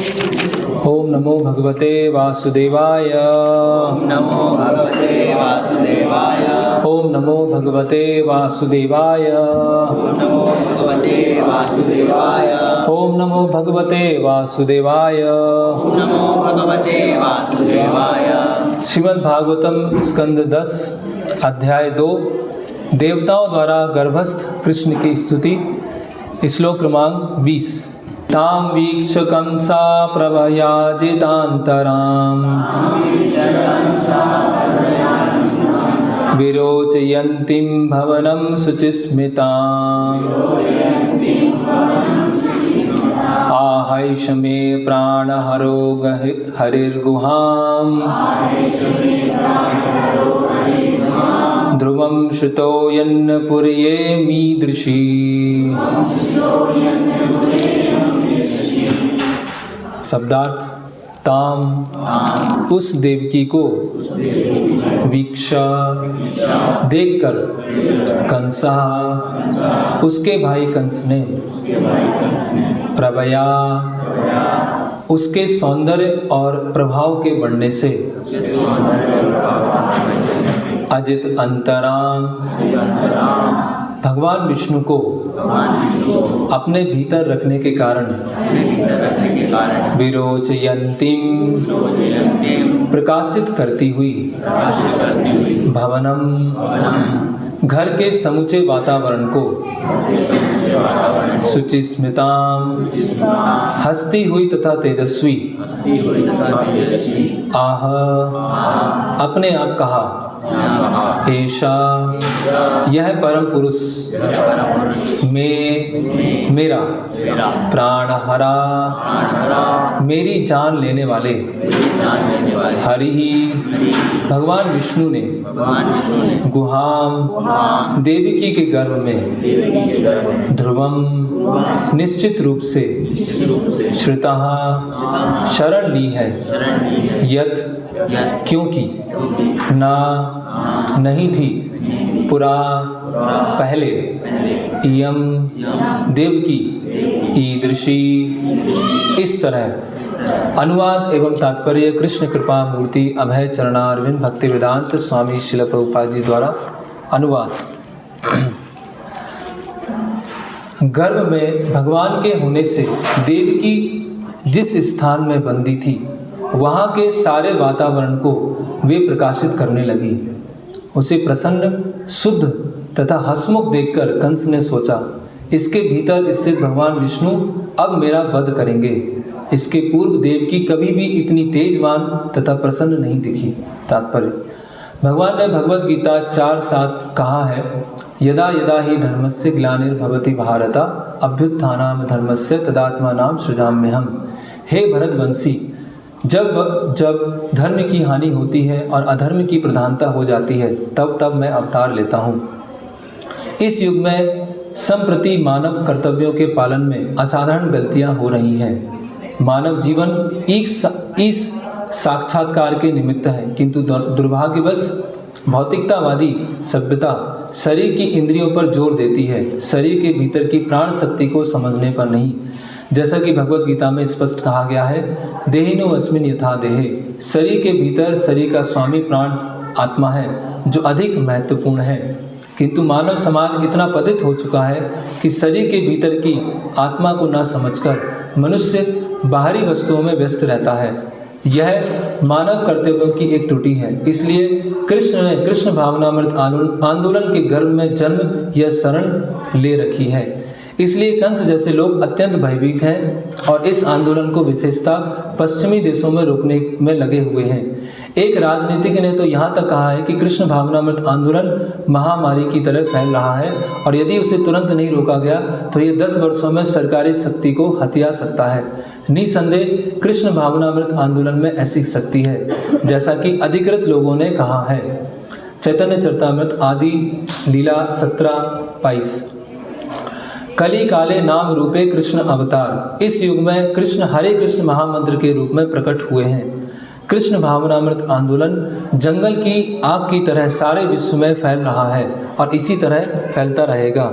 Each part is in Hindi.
ओम नमो भगवते वासुदेवाय। ओम नमो भगवते वासुदेवाय। ओम नमो भगवते वासुदेवाय। ओम नमो भगवते वासुदेवाय। ओम नमो भगवते वासुदेवाय। ओम नमो भगवते वासुदेवाय। श्रीमद् भागवतम स्कंद 10 अध्याय 2 देवताओं द्वारा गर्भस्थ कृष्ण की स्तुति। श्लोक क्रमांक 20। ताम वीक्ष कंसा प्रभयाजितांतराम विरोचयन्तीं भवनं शुचिस्मिताम् आहैष मे प्राणहरो हरिर्गुहाम् ध्रुवं श्रुतो यन्नपुर्ये मीदृशी। शब्दार्थ ताम उस देवकी को वीक्षा देखकर कंसा उसके भाई कंस ने प्रभया उसके सौंदर्य और प्रभाव के बढ़ने से अजित अंतराम भगवान विष्णु को अपने भीतर रखने के कारण विरोचयन्तीम प्रकाशित करती हुई भवनम घर के समूचे वातावरण को शुचिस्मिताम हंसती हुई तथा तेजस्वी आह अपने आप कहा ऐशा यह परम पुरुष मेरा प्राणहरा मेरी जान लेने वाले हरि ही भगवान विष्णु ने गुहाम देवकी के गर्भ में ध्रुवम निश्चित रूप से श्रुता शरण ली है यत् क्योंकि ना नहीं थी पुरा पहले इयम देवकी ईदृशी इस तरह। अनुवाद एवं तात्पर्य कृष्ण कृपा मूर्ति अभय चरणारविंद भक्ति वेदांत स्वामी शिल प्रभुपाद जी द्वारा अनुवाद। गर्भ में भगवान के होने से देवकी जिस स्थान में बंदी थी वहाँ के सारे वातावरण को वे प्रकाशित करने लगी। उसे प्रसन्न शुद्ध तथा हंसमुख देखकर कंस ने सोचा इसके भीतर स्थित भगवान विष्णु अब मेरा वध करेंगे। इसके पूर्व देवकी कभी भी इतनी तेजवान तथा प्रसन्न नहीं दिखी। तात्पर्य भगवान ने भगवद गीता 4:7 कहा है यदा यदा ही धर्मस्य ग्लानिर्भवति भारत अभ्युत्थानाम धर्मस्य तदात्मानां सृजाम्यहम्। हे भरतवंशी जब जब धर्म की हानि होती है और अधर्म की प्रधानता हो जाती है तब तब मैं अवतार लेता हूँ। इस युग में संप्रति मानव कर्तव्यों के पालन में असाधारण गलतियाँ हो रही हैं। मानव जीवन इस साक्षात्कार के निमित्त है, किंतु दुर्भाग्यवश भौतिकतावादी सभ्यता शरीर की इंद्रियों पर जोर देती है, शरीर के भीतर की प्राण शक्ति को समझने पर नहीं। जैसा कि भगवद गीता में स्पष्ट कहा गया है देहिनो अस्मिन् यथा देहे, शरीर के भीतर शरीर का स्वामी प्राण आत्मा है जो अधिक महत्वपूर्ण है। किंतु मानव समाज इतना पतित हो चुका है कि शरीर के भीतर की आत्मा को न समझकर मनुष्य बाहरी वस्तुओं में व्यस्त रहता है। यह मानव कर्तव्यों की एक त्रुटि है। इसलिए कृष्ण ने कृष्ण भावनामृत आंदोलन के गर्भ में जन्म यह शरण ले रखी है। इसलिए कंस जैसे लोग अत्यंत भयभीत हैं और इस आंदोलन को विशेषता पश्चिमी देशों में रोकने में लगे हुए हैं। एक राजनीतिज्ञ ने तो यहाँ तक कहा है कि कृष्ण भावनामृत आंदोलन महामारी की तरह फैल रहा है और यदि उसे तुरंत नहीं रोका गया तो ये 10 वर्षों में सरकारी शक्ति को हथिया सकता है। निसंदेह कृष्ण भावनामृत आंदोलन में ऐसी शक्ति है जैसा कि अधिकृत लोगों ने कहा है। चैतन्य चरितामृत आदि लीला 17:22। कली काले नाम रूपे कृष्ण अवतार। इस युग में कृष्ण हरे कृष्ण महामंत्र के रूप में प्रकट हुए हैं। कृष्ण भावनामृत आंदोलन जंगल की आग की तरह सारे विश्व में फैल रहा है और इसी तरह फैलता रहेगा।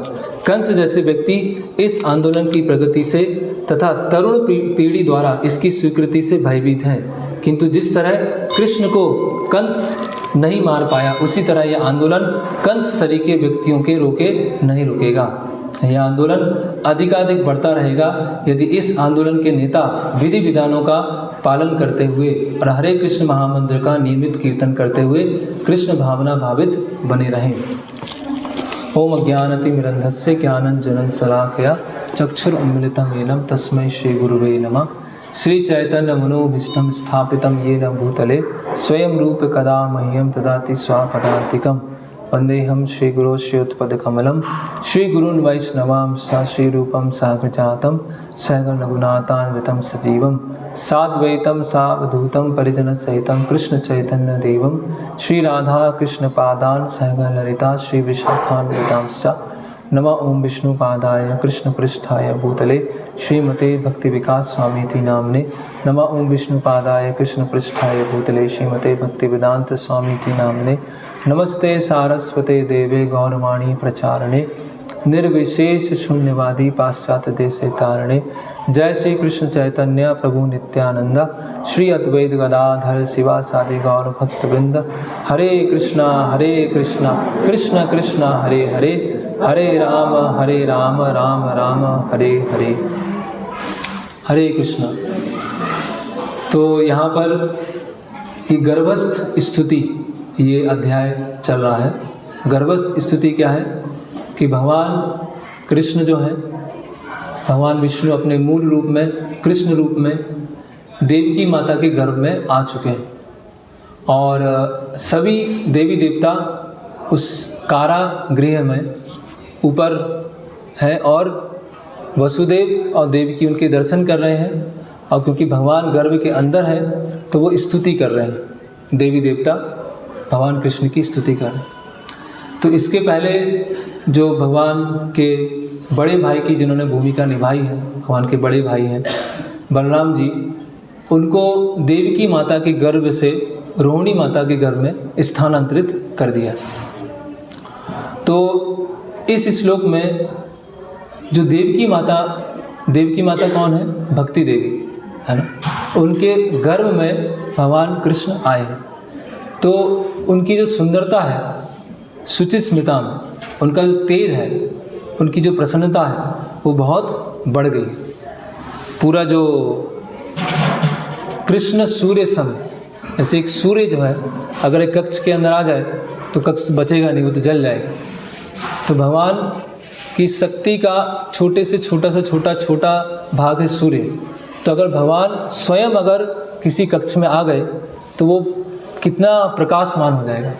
कंस जैसे व्यक्ति इस आंदोलन की प्रगति से तथा तरुण पीढ़ी द्वारा इसकी स्वीकृति से भयभीत हैं, किंतु जिस तरह कृष्ण को कंस नहीं मार पाया, उसी तरह यह आंदोलन कंस सरीखे व्यक्तियों के रोके नहीं रुकेगा। यह आंदोलन अधिकाधिक बढ़ता रहेगा यदि इस आंदोलन के नेता विधि विधानों का पालन करते हुए और हरे कृष्ण महामंत्र का नियमित कीर्तन करते हुए कृष्ण भावना भावित बने रहें। ओम अज्ञानतिमिरन्धस्य ज्ञानाञ्जनं शलाकया चक्षुरुन्मीलितं येन तस्मै श्री गुरुवे नमः। श्री चैतन्य मनोभीष्टं स्थापितं येन भूतले स्वयं रूप कदा मह्यं ददाति स्वापदान्तिकं। वन्देहं श्रीगुरो श्रीयुतपदकमलं श्रीगुरून् वैष्णवांश्च श्रीरूपं साग्रजातं सहगणरघुनाथान्वितं सजीवं साद्वैतं सावधूतं परिजनसहितं कृष्णचैतन्यदेवं श्रीराधाकृष्णपादान् सहगणललिता श्रीविशाखान्वितांश्च। नमः ओं विष्णुपादाय कृष्णपृष्ठाय भूतले श्रीमते भक्तिविकास स्वामीति नाम्ने। नमः ओं विष्णुपादाय कृष्णपृष्ठाय भूतले श्रीमते भक्तिवेदांत स्वामीति नाम्ने। नमस्ते सारस्वते देवे गौरवाणी प्रचारणे निर्विशेष शून्यवादी पाश्चात्य देशे तारणे। जय श्री कृष्ण चैतन्य प्रभु नित्यानंद श्री अद्वैत गदाधर शिवासादि गौर भक्तवृंद। हरे कृष्णा कृष्ण कृष्ण हरे हरे, हरे राम राम राम हरे हरे। हरे कृष्णा। तो यहाँ पर ये गर्भस्थ स्तुति, ये अध्याय चल रहा है। गर्भस्थ स्तुति क्या है कि भगवान कृष्ण जो है, भगवान विष्णु अपने मूल रूप में कृष्ण रूप में देवकी माता के गर्भ में आ चुके हैं और सभी देवी देवता उस कारागृह में ऊपर है और वसुदेव और देवकी उनके दर्शन कर रहे हैं। और क्योंकि भगवान गर्भ के अंदर है तो वो स्तुति कर रहे हैं, देवी देवता भगवान कृष्ण की स्तुति कर रहे हैं। तो इसके पहले जो भगवान के बड़े भाई की जिन्होंने भूमिका निभाई है, भगवान के बड़े भाई हैं बलराम जी, उनको देवकी माता के गर्भ से रोहिणी माता के गर्भ में स्थानांतरित कर दिया। तो इस श्लोक में जो देवकी माता कौन है? भक्ति देवी है ना, उनके गर्भ में भगवान कृष्ण आए हैं। तो उनकी जो सुंदरता है, शुचिस्मिता में उनका जो तेज है, उनकी जो प्रसन्नता है वो बहुत बढ़ गई। पूरा जो कृष्ण सूर्य सम, जैसे एक सूर्य जो है अगर एक कक्ष के अंदर आ जाए तो कक्ष बचेगा नहीं, वो तो जल जाएगा। तो भगवान की शक्ति का छोटे से छोटा भाग है सूर्य। तो अगर भगवान स्वयं अगर किसी कक्ष में आ गए तो वो कितना प्रकाशमान हो जाएगा।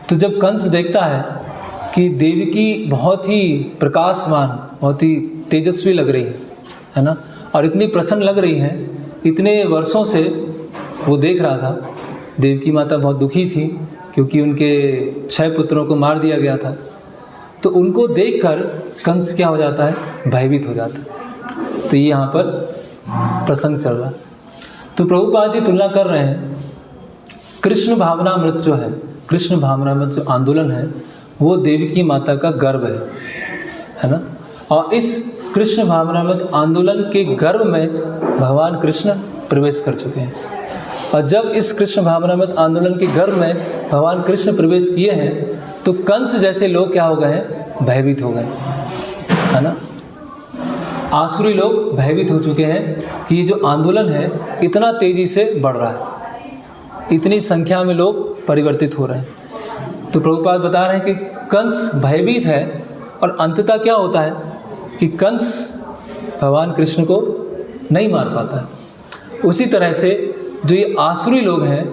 तो जब कंस देखता है कि देवकी बहुत ही प्रकाशमान, बहुत ही तेजस्वी लग रही है ना, और इतनी प्रसन्न लग रही है, इतने वर्षों से वो देख रहा था। देवकी माता बहुत दुखी थी क्योंकि उनके 6 पुत्रों को मार दिया गया था। तो उनको देखकर कंस क्या हो जाता है? भयभीत हो जाता है। तो ये यहाँ पर प्रसंग चल रहा है। तो प्रभुपाद जी तुलना कर रहे हैं कृष्ण भावनामृत जो है, कृष्ण भावनामृत जो आंदोलन है वो देवकी माता का गर्भ है ना। और इस कृष्ण भावनामृत आंदोलन के गर्भ में भगवान कृष्ण प्रवेश कर चुके हैं। और जब इस कृष्ण भावनामृत आंदोलन के गर्भ में भगवान कृष्ण प्रवेश किए हैं तो कंस जैसे लोग क्या हो गए हैं? भयभीत हो गए है ना। आसुरी लोग भयभीत हो चुके हैं कि ये जो आंदोलन है इतना तेजी से बढ़ रहा है, इतनी संख्या में लोग परिवर्तित हो रहे हैं। तो प्रभुपाद बता रहे हैं कि कंस भयभीत है और अंततः क्या होता है कि कंस भगवान कृष्ण को नहीं मार पाता है। उसी तरह से जो ये आसुरी लोग हैं,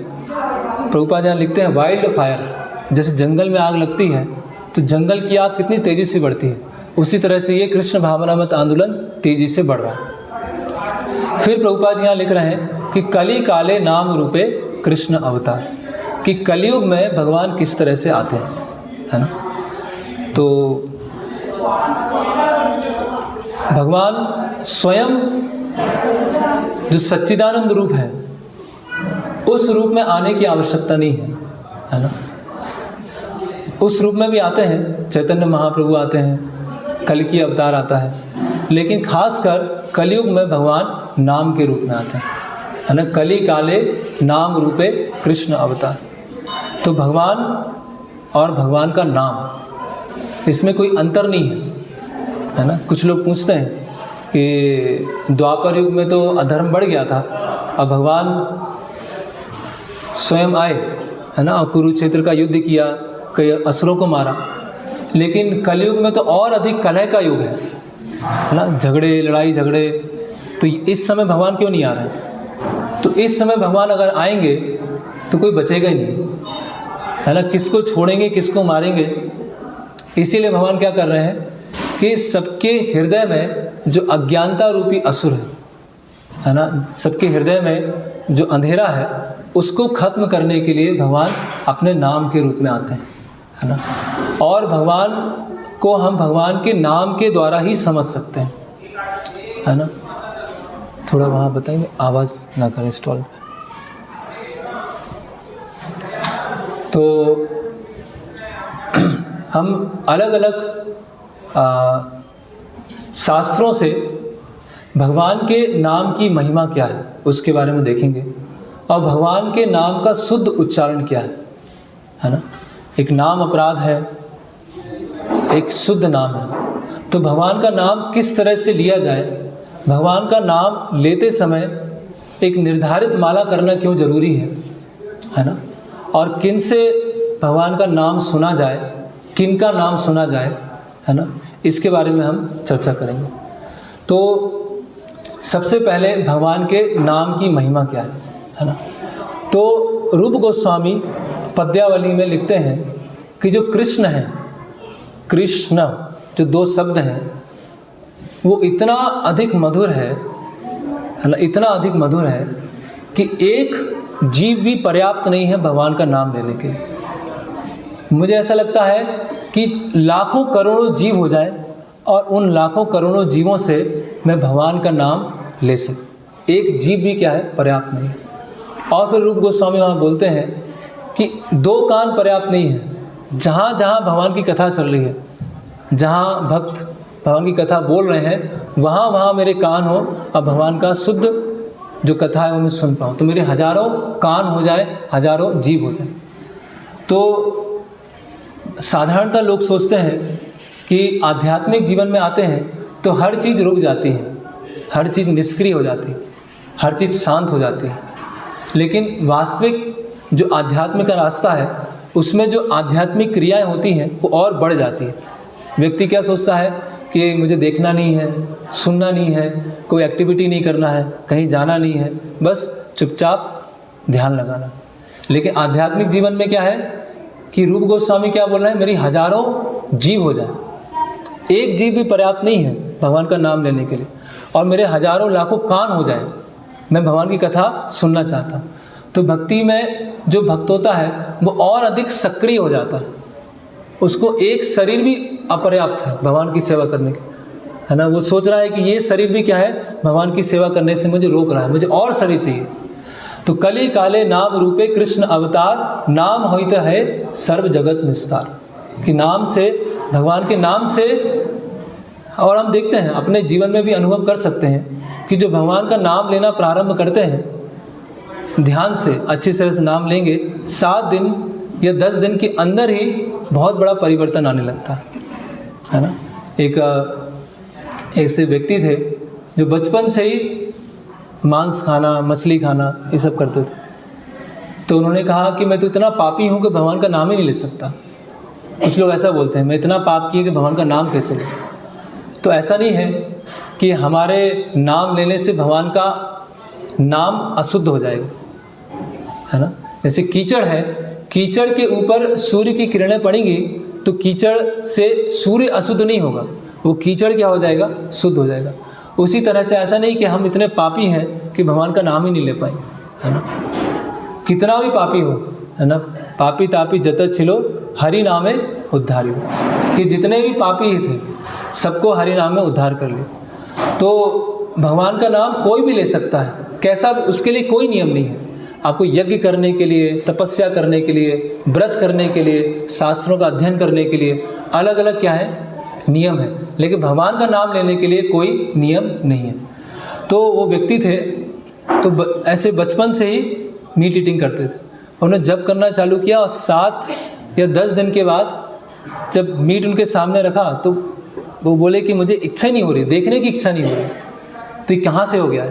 प्रभुपाद यहाँ लिखते हैं वाइल्ड फायर, जैसे जंगल में आग लगती है तो जंगल की आग कितनी तेज़ी से बढ़ती है, उसी तरह से ये कृष्ण भावनामृत आंदोलन तेज़ी से बढ़ रहा है। फिर प्रभुपाद यहाँ लिख रहे हैं कि कली काले नाम रूपे कृष्ण अवतार, कि कलयुग में भगवान किस तरह से आते हैं है ना। तो भगवान स्वयं जो सच्चिदानंद रूप है उस रूप में आने की आवश्यकता नहीं है ना। उस रूप में भी आते हैं, चैतन्य महाप्रभु आते हैं, कल की अवतार आता है, लेकिन खासकर कलयुग में भगवान नाम के रूप में आते हैं, है ना। कली काले नाम रूपे कृष्ण अवतार। तो भगवान और भगवान का नाम, इसमें कोई अंतर नहीं है ना। कुछ लोग पूछते हैं कि द्वापर युग में तो अधर्म बढ़ गया था, अब भगवान स्वयं आए, है ना, और कुरुक्षेत्र का युद्ध किया, कई असुरों को मारा, लेकिन कलयुग में तो और अधिक कलह का युग है ना, झगड़े, लड़ाई झगड़े। तो इस समय भगवान क्यों नहीं आ रहे हैं? तो इस समय भगवान अगर आएंगे तो कोई बचेगा ही नहीं, है ना। किसको छोड़ेंगे, किसको मारेंगे? इसीलिए भगवान क्या कर रहे हैं कि सबके हृदय में जो अज्ञानता रूपी असुर है ना, सबके हृदय में जो अंधेरा है, उसको खत्म करने के लिए भगवान अपने नाम के रूप में आते हैं, है ना। और भगवान को हम भगवान के नाम के द्वारा ही समझ सकते हैं, है ना। थोड़ा वहाँ बताएंगे, आवाज़ ना करें स्टॉल पे। तो हम अलग अलग शास्त्रों से भगवान के नाम की महिमा क्या है उसके बारे में देखेंगे, और भगवान के नाम का शुद्ध उच्चारण क्या है ना। एक नाम अपराध है, एक शुद्ध नाम है। तो भगवान का नाम किस तरह से लिया जाए, भगवान का नाम लेते समय एक निर्धारित माला करना क्यों जरूरी है ना, और किन से भगवान का नाम सुना जाए, किन का नाम सुना जाए, है ना, इसके बारे में हम चर्चा करेंगे। तो सबसे पहले भगवान के नाम की महिमा क्या है ना। तो रूप गोस्वामी पद्यावली में लिखते हैं कि जो कृष्ण है, कृष्ण जो दो शब्द हैं, वो इतना अधिक मधुर है ना, इतना अधिक मधुर है कि एक जीव भी पर्याप्त नहीं है भगवान का नाम लेने के लिए। मुझे ऐसा लगता है कि लाखों करोड़ों जीव हो जाए और उन लाखों करोड़ों जीवों से मैं भगवान का नाम ले सकूं, एक जीव भी क्या है, पर्याप्त नहीं। और फिर रूप गोस्वामी वहाँ बोलते हैं कि दो कान पर्याप्त नहीं है। जहाँ जहाँ भगवान की कथा चल रही है, जहाँ भक्त भगवान की कथा बोल रहे हैं, वहाँ वहाँ मेरे कान हो और भगवान का शुद्ध जो कथा है वो मैं सुन पाऊँ। तो मेरे हजारों कान हो जाए, हजारों जीव हो जाए। तो साधारणतः लोग सोचते हैं कि आध्यात्मिक जीवन में आते हैं तो हर चीज़ रुक जाती है, हर चीज़ निष्क्रिय हो जाती है, हर चीज़ शांत हो जाती है। लेकिन वास्तविक जो आध्यात्मिक का रास्ता है, उसमें जो आध्यात्मिक क्रियाएं होती हैं वो और बढ़ जाती है। व्यक्ति क्या सोचता है कि मुझे देखना नहीं है, सुनना नहीं है, कोई एक्टिविटी नहीं करना है, कहीं जाना नहीं है, बस चुपचाप ध्यान लगाना। लेकिन आध्यात्मिक जीवन में क्या है कि रूप गोस्वामी क्या बोल रहे हैं, मेरी हजारों जीव हो जाए, एक जीव भी पर्याप्त नहीं है भगवान का नाम लेने के लिए, और मेरे हजारों लाखों कान हो जाए, मैं भगवान की कथा सुनना चाहता हूँ। तो भक्ति में जो भक्त होता है वो और अधिक सक्रिय हो जाता है, उसको एक शरीर भी अपर्याप्त है भगवान की सेवा करने के, है ना। वो सोच रहा है कि ये शरीर भी क्या है, भगवान की सेवा करने से मुझे रोक रहा है, मुझे और शरीर चाहिए। तो कली काले नाम रूपे कृष्ण अवतार, नाम होइत है सर्व जगत निस्तार। कि नाम से, भगवान के नाम से, और हम देखते हैं अपने जीवन में भी अनुभव कर सकते हैं कि जो भगवान का नाम लेना प्रारंभ करते हैं, ध्यान से अच्छी तरह से नाम लेंगे, 7 दिन या 10 दिन के अंदर ही बहुत बड़ा परिवर्तन आने लगता है ना। एक ऐसे व्यक्ति थे जो बचपन से ही मांस खाना, मछली खाना ये सब करते थे। तो उन्होंने कहा कि मैं तो इतना पापी हूँ कि भगवान का नाम ही नहीं ले सकता। कुछ लोग ऐसा बोलते हैं, मैं इतना पाप किए कि भगवान का नाम कैसे ले। तो ऐसा नहीं है कि हमारे नाम लेने से भगवान का नाम अशुद्ध हो जाएगा, है ना। जैसे कीचड़ है, कीचड़ के ऊपर सूर्य की किरणें पड़ेंगी तो कीचड़ से सूर्य अशुद्ध नहीं होगा, वो कीचड़ क्या हो जाएगा, शुद्ध हो जाएगा। उसी तरह से ऐसा नहीं कि हम इतने पापी हैं कि भगवान का नाम ही नहीं ले पाएंगे, है ना। कितना भी पापी हो, है ना, पापी तापी जत छिलो हरि नामे उद्धारी हो, कि जितने भी पापी थे सबको हरि नाम में उद्धार कर लिया। तो भगवान का नाम कोई भी ले सकता है, कैसा भी, उसके लिए कोई नियम नहीं है। आपको यज्ञ करने के लिए, तपस्या करने के लिए, व्रत करने के लिए, शास्त्रों का अध्ययन करने के लिए अलग अलग क्या है, नियम है, लेकिन भगवान का नाम लेने के लिए कोई नियम नहीं है। तो वो व्यक्ति थे तो ऐसे बचपन से ही मीट ईटिंग करते थे। उन्होंने जप करना चालू किया और 7 या 10 दिन के बाद जब मीट उनके सामने रखा तो वो बोले कि मुझे इच्छा ही नहीं हो रही, देखने की इच्छा नहीं हो रही। तो ये कहाँ से हो गया है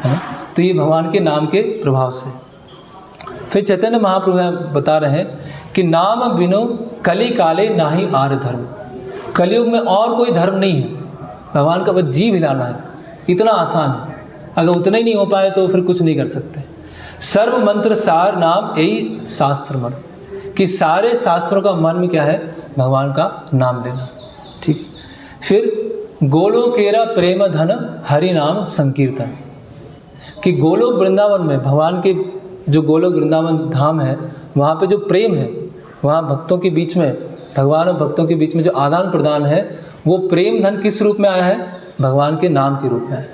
ना? तो ये भगवान के नाम के प्रभाव से। फिर चैतन्य महाप्रभु बता रहे हैं कि नाम बिनो कली काले नाही आर धर्म। कलयुग में और कोई धर्म नहीं है, भगवान का बस जीव हिलाना है, इतना आसान है। अगर उतना ही नहीं हो पाए तो फिर कुछ नहीं कर सकते। सर्व मंत्र सार नाम यही शास्त्र मर्म, कि सारे शास्त्रों का मर्म क्या है? भगवान का नाम लेना। ठीक। फिर गोलोकेरा प्रेम धन हरि नाम संकीर्तन, कि गोलोक वृंदावन में भगवान के जो गोलोक वृंदावन धाम है वहाँ पे जो प्रेम है, वहाँ भक्तों के बीच में, भगवान और भक्तों के बीच में जो आदान प्रदान है, वो प्रेम धन किस रूप में आया है? भगवान के नाम के रूप में आया।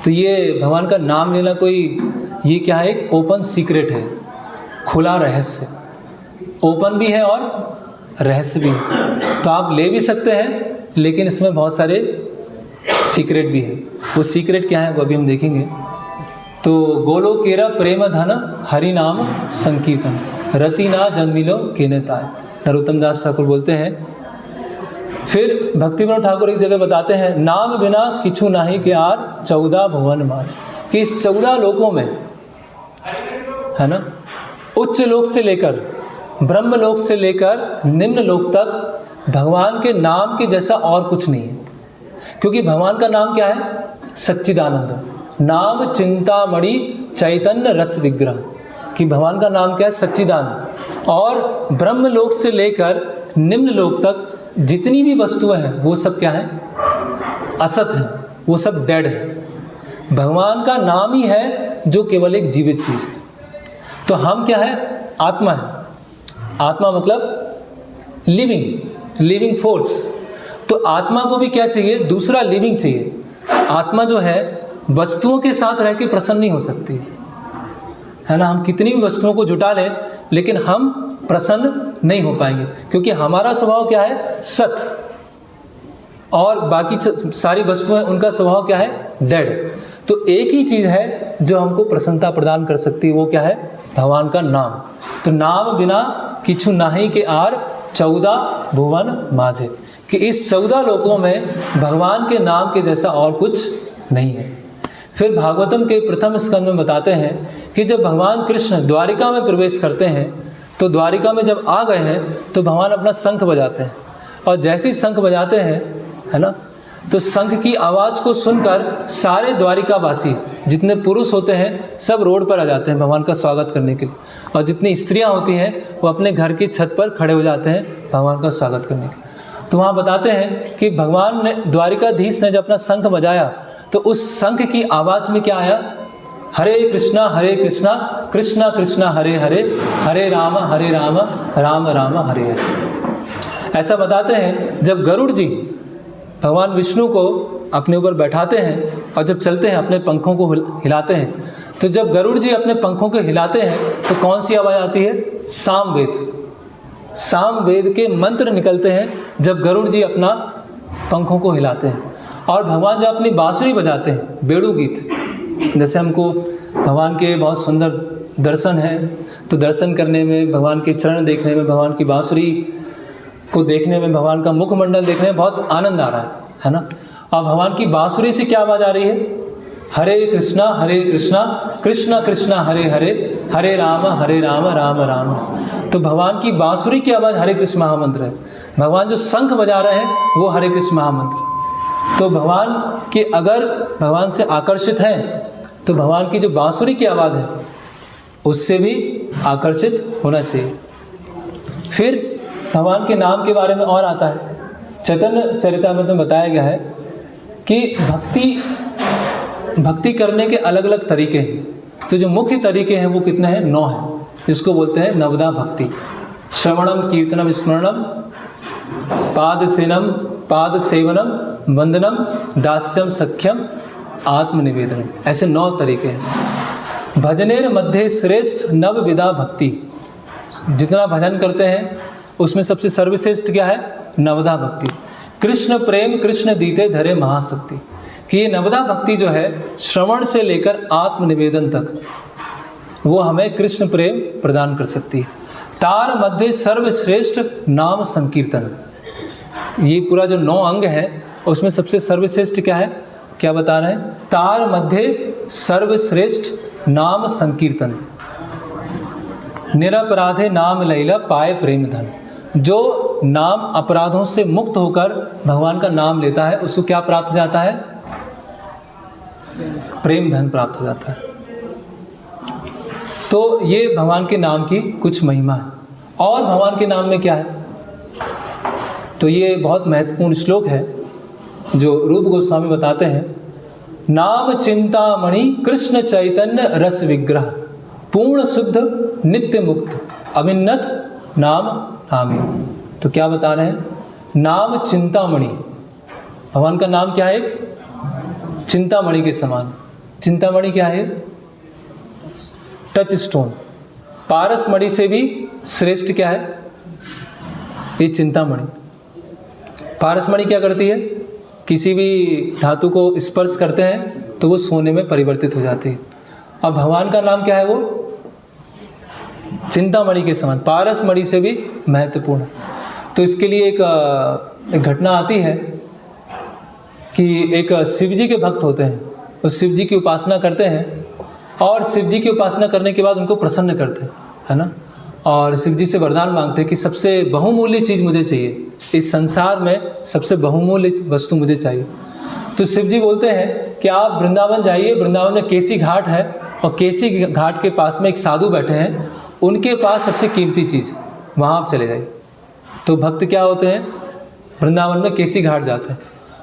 तो ये भगवान का नाम लेना कोई, ये क्या है? एक ओपन सीक्रेट है, खुला रहस्य। ओपन भी है और रहस्य भी है। तो आप ले भी सकते हैं, लेकिन इसमें बहुत सारे सीक्रेट भी है। वो सीक्रेट क्या है वो अभी हम देखेंगे। तो गोलोकेरा प्रेम धन हरि नाम संकीर्तन रति ना जन्मिलो केनेताय, नरोत्तम दास ठाकुर बोलते हैं। फिर भक्ति विनोद ठाकुर एक जगह बताते हैं, नाम बिना किछु नाही के आर 14 भुवन माज, कि इस 14 लोकों में, है ना, उच्च लोक से लेकर ब्रह्म लोक से लेकर निम्न लोक तक भगवान के नाम के जैसा और कुछ नहीं है। क्योंकि भगवान का नाम क्या है? सच्चिदानंद नाम चिंतामणि चैतन्य रस विग्रह, कि भगवान का नाम क्या है? सच्चिदानंद। और ब्रह्म लोक से लेकर निम्न लोक तक जितनी भी वस्तुएं हैं वो सब क्या है? असत हैं, वो सब डेड है। भगवान का नाम ही है जो केवल एक जीवित चीज़ है। तो हम क्या है? आत्मा है। आत्मा मतलब लिविंग फोर्स। तो आत्मा को भी क्या चाहिए? दूसरा लिविंग चाहिए। आत्मा जो है वस्तुओं के साथ रह के प्रसन्न नहीं हो सकती, है ना। हम कितनी भी वस्तुओं को जुटा लें लेकिन हम प्रसन्न नहीं हो पाएंगे, क्योंकि हमारा स्वभाव क्या है? सत। और बाकी सारी वस्तुएं उनका स्वभाव क्या है? डेड। तो एक ही चीज़ है जो हमको प्रसन्नता प्रदान कर सकती है, वो क्या है? भगवान का नाम। तो नाम बिना किछु नाही के आर 14 भुवन माझे, कि इस 14 लोकों में भगवान के नाम के जैसा और कुछ नहीं है। फिर भागवतम के प्रथम स्कंद में बताते हैं कि जब भगवान कृष्ण द्वारिका में प्रवेश करते हैं तो द्वारिका में जब आ गए हैं तो भगवान अपना शंख बजाते हैं, और जैसे ही शंख बजाते हैं, है ना, तो शंख की आवाज़ को सुनकर सारे द्वारिकावासी जितने पुरुष होते हैं सब रोड पर आ जाते हैं भगवान का स्वागत करने के लिए, और जितनी स्त्रियां होती हैं वो अपने घर की छत पर खड़े हो जाते हैं भगवान का स्वागत करने के लिए। तो वहाँ बताते हैं कि भगवान ने, द्वारिकाधीश ने जब अपना शंख बजाया तो उस शंख की आवाज़ में क्या आया? हरे कृष्णा कृष्णा कृष्णा हरे हरे, हरे राम राम राम हरे हरे। ऐसा बताते हैं जब गरुड़ जी भगवान विष्णु को अपने ऊपर बैठाते हैं और जब चलते हैं अपने पंखों को हिलाते हैं, तो जब गरुड़ जी अपने पंखों को हिलाते हैं तो कौन सी आवाज़ आती है? सामवेद के मंत्र निकलते हैं जब गरुड़ जी अपना पंखों को हिलाते हैं। और भगवान जब अपनी बांसुरी बजाते हैं, बेड़ू गीत, जैसे हमको भगवान के बहुत सुंदर दर्शन हैं, तो दर्शन करने में, भगवान के चरण देखने में, भगवान की बांसुरी को देखने में, भगवान का मुखमंडल देखने में बहुत आनंद आ रहा है ना। और भगवान की बांसुरी से क्या आवाज़ आ रही है? हरे कृष्णा कृष्णा कृष्णा हरे हरे, हरे राम राम राम। तो भगवान की बांसुरी की आवाज़ हरे कृष्ण महामंत्र है। भगवान जो शंख बजा रहे हैं वो हरे कृष्ण महामंत्र। तो भगवान के, अगर भगवान से आकर्षित हैं तो भगवान की जो बांसुरी की आवाज़ है उससे भी आकर्षित होना चाहिए। फिर भगवान के नाम के बारे में और आता है, चैतन्य चरितामृत में बताया गया है कि भक्ति करने के अलग अलग तरीके हैं। तो जो मुख्य तरीके हैं वो कितने हैं? 9 हैं, जिसको बोलते हैं नवदा भक्ति। श्रवणम कीर्तनम स्मरणम पाद सेवनम वंदनम दास्यम सख्यम आत्मनिवेदनम, ऐसे 9 तरीके हैं। भजनेर मध्य श्रेष्ठ नव विदा भक्ति, जितना भजन करते हैं उसमें सबसे सर्वश्रेष्ठ क्या है? नवदा भक्ति। कृष्ण प्रेम कृष्ण दीते धरे महाशक्ति, कि ये नवदा भक्ति जो है श्रवण से लेकर आत्मनिवेदन तक वो हमें कृष्ण प्रेम प्रदान कर सकती है। तार मध्य सर्वश्रेष्ठ नाम संकीर्तन, ये पूरा जो 9 अंग है उसमें सबसे सर्वश्रेष्ठ क्या है, क्या बता रहे हैं? तार मध्य सर्वश्रेष्ठ नाम संकीर्तन, निरपराधे नाम लैला पाए प्रेम धन। जो नाम अपराधों से मुक्त होकर भगवान का नाम लेता है उसको क्या प्राप्त हो जाता है? प्रेम धन प्राप्त हो जाता है। तो ये भगवान के नाम की कुछ महिमा है। और भगवान के नाम में क्या है? तो ये बहुत महत्वपूर्ण श्लोक है जो रूप गोस्वामी बताते हैं। नाम चिंतामणि कृष्ण चैतन्य रस विग्रह, पूर्ण शुद्ध नित्य मुक्त अभिन्नत नाम नामिनी। तो क्या बता रहे हैं? नाम चिंतामणि, भगवान का नाम क्या है? एक चिंतामणि के समान। चिंतामणि क्या है? Touch stone. पारस मणि से भी श्रेष्ठ क्या है? ये चिंतामणि। पारस मणि क्या करती है? किसी भी धातु को स्पर्श करते हैं तो वो सोने में परिवर्तित हो जाती है। अब भगवान का नाम क्या है? वो चिंतामणि के समान, पारस मणि से भी महत्वपूर्ण है। तो इसके लिए एक घटना आती है कि एक शिव जी के भक्त होते हैं, वो शिव जी की उपासना करते हैं और शिव जी की उपासना करने के बाद उनको प्रसन्न करते हैं, है ना। और शिव जी से वरदान मांगते हैं कि सबसे बहुमूल्य चीज़ मुझे चाहिए, इस संसार में सबसे बहुमूल्य वस्तु मुझे चाहिए। तो शिव जी बोलते हैं कि आप वृंदावन जाइए, वृंदावन में केसी घाट है और केसी घाट के पास में एक साधु बैठे हैं, उनके पास सबसे कीमती चीज़, वहाँ आप चले जाइए। तो भक्त क्या होते हैं? वृंदावन में केसी घाट जाते हैं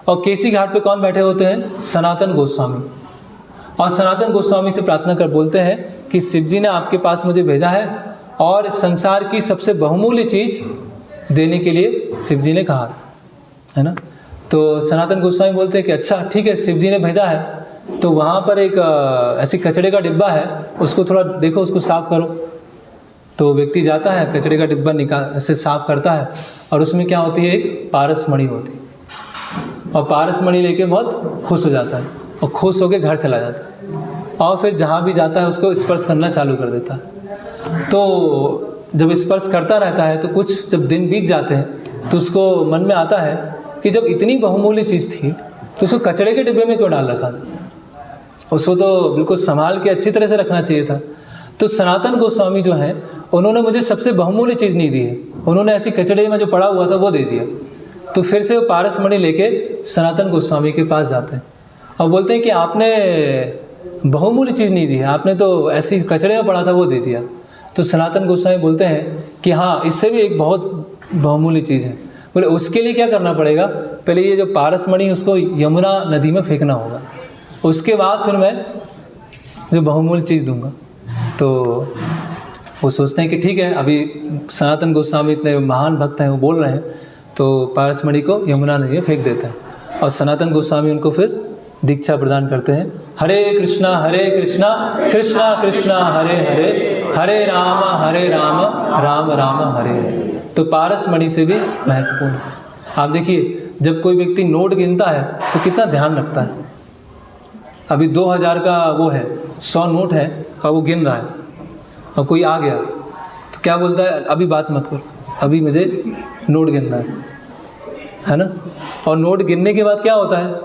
और केसी घाट पे कौन बैठे होते हैं? सनातन गोस्वामी। और सनातन गोस्वामी से प्रार्थना कर बोलते हैं कि शिव जी ने आपके पास मुझे भेजा है और संसार की सबसे बहुमूल्य चीज़ देने के लिए शिव जी ने कहा, है ना। तो सनातन गोस्वामी बोलते हैं कि अच्छा ठीक है, शिव जी ने भेजा है तो वहाँ पर एक ऐसे कचड़े का डिब्बा है, उसको थोड़ा देखो, उसको साफ़ करो। तो व्यक्ति जाता है, कचड़े का डिब्बा निकाल से साफ़ करता है और उसमें क्या होती है? एक पारस मणि होती है। और पारस मणि लेके बहुत खुश हो जाता है और खुश होकर घर चला जाता है और फिर जहाँ भी जाता है उसको स्पर्श करना चालू कर देता है। तो जब स्पर्श करता रहता है तो कुछ जब दिन बीत जाते हैं तो उसको मन में आता है कि जब इतनी बहुमूल्य चीज़ थी तो उसको कचड़े के डिब्बे में क्यों डाल रखा था? उसको तो बिल्कुल संभाल के अच्छी तरह से रखना चाहिए था। तो सनातन गोस्वामी जो हैं उन्होंने मुझे सबसे बहुमूल्य चीज़ नहीं दी है, उन्होंने ऐसी कचड़े में जो पड़ा हुआ था वो दे दिया। तो फिर से वो पारस मणि लेके सनातन गोस्वामी के पास जाते हैं और बोलते हैं कि आपने बहुमूल्य चीज़ नहीं दी है, आपने तो ऐसी कचड़े में पड़ा था वो दे दिया। तो सनातन गोस्वामी बोलते हैं कि हाँ, इससे भी एक बहुत बहुमूल्य चीज़ है। बोले उसके लिए क्या करना पड़ेगा? पहले ये जो पारस मणि उसको यमुना नदी में फेंकना होगा, उसके बाद फिर मैं जो बहुमूल्य चीज़ दूंगा। तो वो सोचते हैं कि ठीक है, अभी सनातन गोस्वामी इतने महान भक्त हैं, वो बोल रहे हैं, तो पारस मणि को यमुना नदी में फेंक देता है और सनातन गोस्वामी उनको फिर दीक्षा प्रदान करते हैं। हरे कृष्णा कृष्णा कृष्णा हरे हरे, हरे राम राम राम हरे हरे। तो पारस मणि से भी महत्वपूर्ण है। आप देखिए, जब कोई व्यक्ति नोट गिनता है तो कितना ध्यान रखता है। अभी 2000 का वो है, 100 नोट है और वो गिन रहा है और कोई आ गया तो क्या बोलता है? अभी बात मत करो, अभी मुझे नोट गिनना है ना। और नोट गिनने के बाद क्या होता है?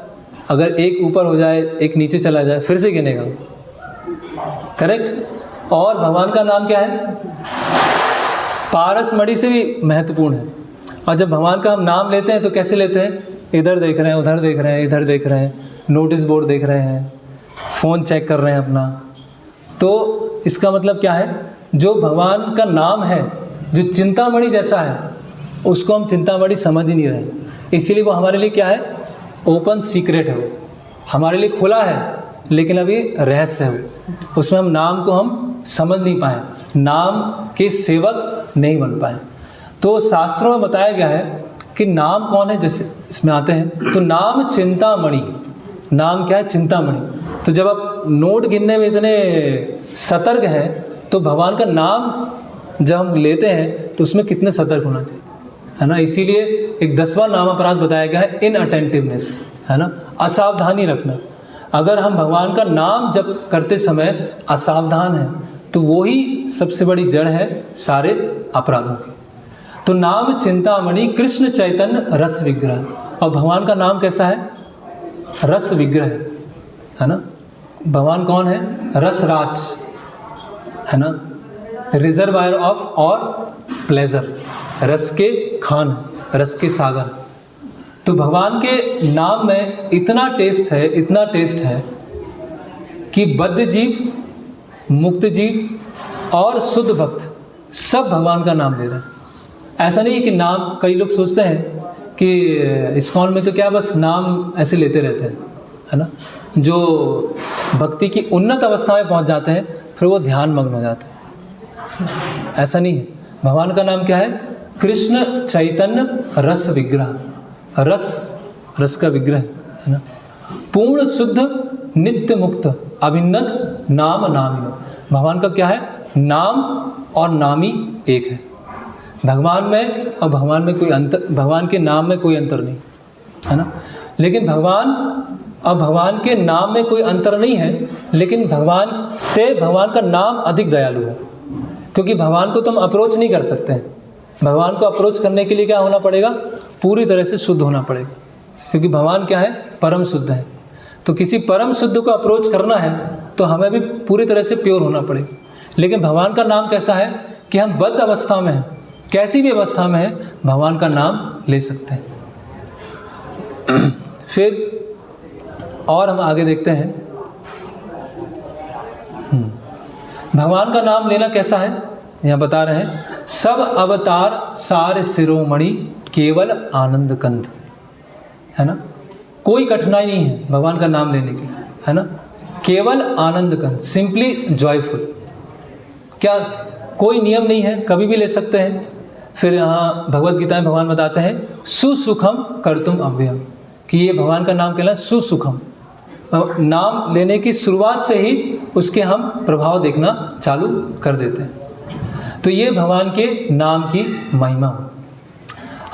अगर एक ऊपर हो जाए, एक नीचे चला जाए, फिर से गिनेगा, करेक्ट। और भगवान का नाम क्या है? पारस मणि से भी महत्वपूर्ण है। और जब भगवान का हम नाम लेते हैं तो कैसे लेते हैं? इधर देख रहे हैं, उधर देख रहे हैं, इधर देख रहे हैं, नोटिस बोर्ड देख रहे हैं, फ़ोन चेक कर रहे हैं अपना। तो इसका मतलब क्या है? जो भगवान का नाम है, जो चिंतामणि जैसा है, उसको हम चिंतामणि समझ ही नहीं रहे। इसीलिए वो हमारे लिए क्या है? ओपन सीक्रेट है। वो हमारे लिए खुला है लेकिन अभी रहस्य है वो, उसमें हम नाम को हम समझ नहीं पाए, नाम के सेवक नहीं बन पाए। तो शास्त्रों में बताया गया है कि नाम कौन है। जैसे इसमें आते हैं तो नाम चिंतामणि, नाम क्या है? चिंतामणि। तो जब आप नोट गिनने में इतने सतर्क हैं तो भगवान का नाम जब हम लेते हैं तो उसमें कितने सतर्क होना चाहिए, है ना। इसीलिए एक 10वां नाम अपराध बताया गया है, इनअटेंटिवनेस, है ना, असावधानी रखना। अगर हम भगवान का नाम जप करते समय असावधान हैं तो वही सबसे बड़ी जड़ है सारे अपराधों की। तो नाम चिंतामणि कृष्ण चैतन्य रस विग्रह, और भगवान का नाम कैसा है? रस विग्रह, है ना। भगवान कौन है? रसराज, है ना, रिजर्वायर ऑफ और प्लेजर, रस के खान, रस के सागर। तो भगवान के नाम में इतना टेस्ट है, इतना टेस्ट है कि बद्ध जीव, मुक्त जीव और शुद्ध भक्त सब भगवान का नाम ले रहे हैं। ऐसा नहीं है कि नाम, कई लोग सोचते हैं कि इस्कॉन में तो क्या बस नाम ऐसे लेते रहते हैं, है ना। जो भक्ति की उन्नत अवस्था में पहुंच जाते हैं फिर वो ध्यान मग्न हो जाते हैं। ऐसा नहीं है। भगवान का नाम क्या है? कृष्ण चैतन्य रस विग्रह, रस का विग्रह, है ना। पूर्ण शुद्ध नित्य मुक्त अभिन्नत नाम नामिनो। भगवान का क्या है? नाम और नामी एक है। भगवान में और भगवान में कोई अंतर, भगवान के नाम में कोई अंतर नहीं, है ना। लेकिन भगवान और भगवान के नाम में कोई अंतर नहीं है, लेकिन भगवान से भगवान का नाम अधिक दयालु है, क्योंकि भगवान को तुम अप्रोच नहीं कर सकते हैं। भगवान को अप्रोच करने के लिए क्या होना पड़ेगा? पूरी तरह से शुद्ध होना पड़ेगा, क्योंकि भगवान क्या है? परम शुद्ध है। तो किसी परम शुद्ध को अप्रोच करना है तो हमें भी पूरी तरह से प्योर होना पड़ेगा। लेकिन भगवान का नाम कैसा है कि हम बद्ध अवस्था में हैं, कैसी भी अवस्था में है, भगवान का नाम ले सकते हैं। फिर और हम आगे देखते हैं, भगवान का नाम लेना कैसा है, यहाँ बता रहे हैं। सब अवतार सार शिरोमणि केवल आनंद कंद, है ना। कोई कठिनाई नहीं है भगवान का नाम लेने के लिए, है ना। केवल आनंद कंद, सिंपली जॉयफुल। क्या कोई नियम नहीं है, कभी भी ले सकते हैं। फिर यहाँ भगवत गीता में भगवान बताते हैं सुसुखम कर्तुम अव्ययम, कि ये भगवान का नाम कहना सुसुखम। नाम लेने की शुरुआत से ही उसके हम प्रभाव देखना चालू कर देते हैं। तो ये भगवान के नाम की महिमा।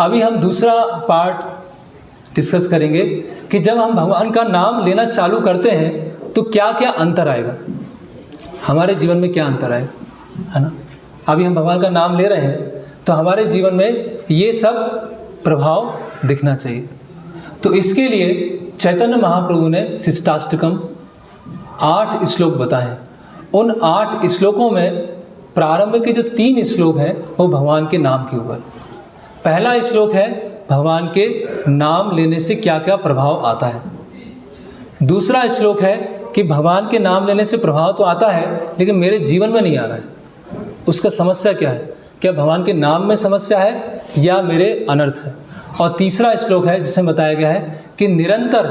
अभी हम दूसरा पार्ट डिस्कस करेंगे कि जब हम भगवान का नाम लेना चालू करते हैं तो क्या क्या अंतर आएगा हमारे जीवन में, क्या अंतर आएगा, है ना। अभी हम भगवान का नाम ले रहे हैं तो हमारे जीवन में ये सब प्रभाव दिखना चाहिए। तो इसके लिए चैतन्य महाप्रभु ने शिष्टाष्टकम 8 श्लोक बताए। उन 8 श्लोकों में प्रारंभ के जो 3 श्लोक हैं वो भगवान के नाम के ऊपर। पहला श्लोक है भगवान के नाम लेने से क्या क्या प्रभाव आता है। दूसरा श्लोक है कि भगवान के नाम लेने से प्रभाव तो आता है लेकिन मेरे जीवन में नहीं आ रहा है, उसका समस्या क्या है, क्या भगवान के नाम में समस्या है या मेरे अनर्थ है। और तीसरा श्लोक है जिसमें बताया गया है कि निरंतर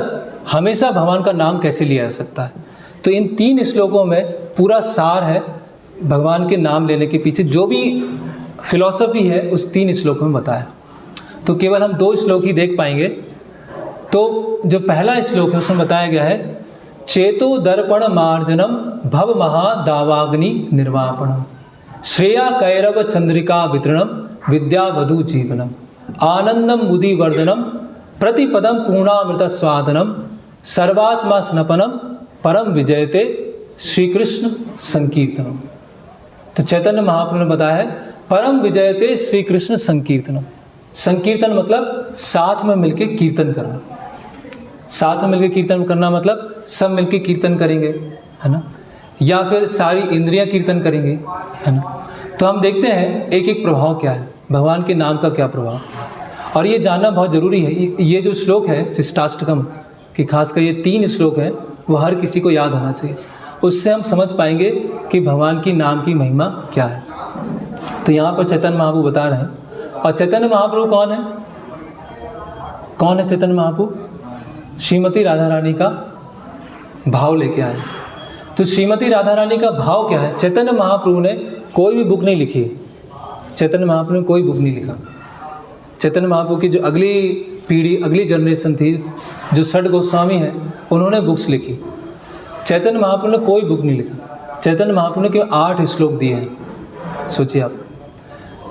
हमेशा भगवान का नाम कैसे लिया जा सकता है। तो इन 3 श्लोकों में पूरा सार है भगवान के नाम लेने के पीछे, जो भी फिलॉसफी है उस 3 श्लोकों में बताया। तो केवल हम 2 श्लोक ही देख पाएंगे। तो जो पहला श्लोक है उसमें बताया गया है चेतो दर्पण मार्जनम भव महादावाग्नि निर्वापणम श्रेया कैरव चंद्रिका वितरणम विद्या वधु जीवनम आनंदम बुद्धि वर्धनम प्रतिपदम पूर्णामृत स्वादनम सर्वात्मा स्नपनम परम विजयते श्री कृष्ण संकीर्तनम। तो चैतन्य महाप्रभु ने बताया है परम विजयते श्री कृष्ण संकीर्तनम। संकीर्तन मतलब साथ में मिलके कीर्तन करना। साथ में मिलके कीर्तन करना मतलब सब मिलके कीर्तन करेंगे, है ना, या फिर सारी इंद्रियां कीर्तन करेंगी, है ना। तो हम देखते हैं एक एक प्रभाव क्या है, भगवान के नाम का क्या प्रभाव, और ये जानना बहुत ज़रूरी है। ये जो श्लोक है शिष्टाष्टकम की, खासकर ये 3 श्लोक हैं, वो हर किसी को याद होना चाहिए। उससे हम समझ पाएंगे कि भगवान की नाम की महिमा क्या है। तो यहाँ पर चैतन्य महाप्रभु बता रहे हैं। और चैतन्य महाप्रभु कौन है? कौन है चैतन्य महाप्रभु? श्रीमती राधा रानी का भाव लेके आए। तो श्रीमती राधा रानी का भाव क्या है? चैतन्य महाप्रभु ने कोई भी बुक नहीं लिखी। चैतन्य महाप्रभु ने कोई बुक नहीं लिखा। चैतन्य महाप्रभु की जो अगली पीढ़ी, अगली जनरेशन थी, जो षड गोस्वामी हैं, उन्होंने बुक्स लिखी। चैतन्य महाप्रभु ने कोई बुक नहीं लिखा। चैतन्य महाप्रभु ने केवल 8 श्लोक दिए हैं। सोचिए आप,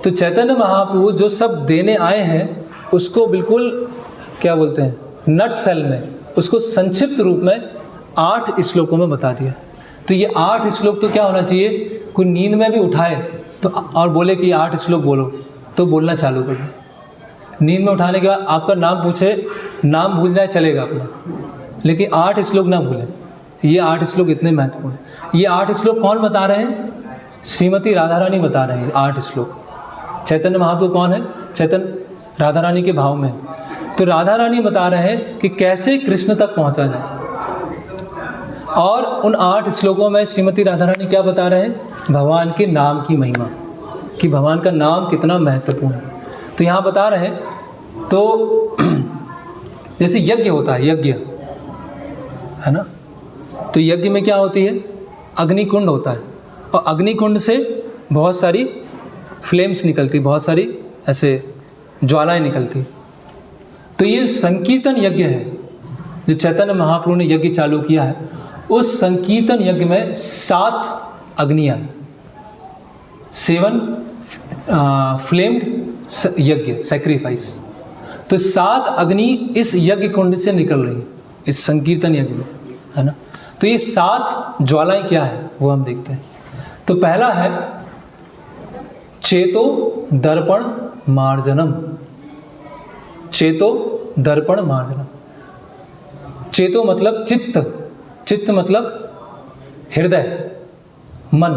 तो चैतन्य महाप्रभु जो सब देने आए हैं उसको बिल्कुल क्या बोलते हैं, नट सेल में उसको संक्षिप्त रूप में 8 श्लोकों में बता दिया। तो ये 8 श्लोक तो क्या होना चाहिए, कोई नींद में भी उठाए तो और बोले कि 8 श्लोक बोलो तो बोलना चालू कर दे। नींद में उठाने के बाद आपका नाम पूछे, नाम भूल जाए चलेगा अपना, लेकिन 8 श्लोक ना भूलें। ये 8 श्लोक इतने महत्वपूर्ण हैं। ये 8 श्लोक कौन बता रहे हैं, श्रीमती राधा रानी बता रहे हैं। 8 श्लोक चैतन्य महाप्रभु कौन है, चैतन्य राधा रानी के भाव में। तो राधा रानी बता रहे हैं कि कैसे कृष्ण तक पहुंचा जाए। और उन 8 श्लोकों में श्रीमती राधा रानी क्या बता रहे हैं, भगवान के नाम की महिमा, कि भगवान का नाम कितना महत्वपूर्ण है। तो यहाँ बता रहे हैं, तो जैसे यज्ञ होता है, यज्ञ है ना, तो यज्ञ में क्या होती है, अग्निकुंड होता है और अग्निकुंड से बहुत सारी फ्लेम्स निकलती, बहुत सारी ऐसे ज्वालाएं निकलती। तो ये संकीर्तन यज्ञ है जो चैतन्य महाप्रभु ने यज्ञ चालू किया है। उस संकीर्तन यज्ञ में 7 अग्नियाँ, 7 फ्लेम्ड यज्ञ, सैक्रिफाइस। तो 7 अग्नि इस यज्ञ कुंड से निकल रही है, इस संकीर्तन यज्ञ में, है ना। तो ये 7 ज्वालाएं क्या है वो हम देखते हैं। तो पहला है चेतो दर्पण मार्जनम। चेतो दर्पण मार्जनम। चेतो मतलब चित्त, चित्त मतलब हृदय, मन।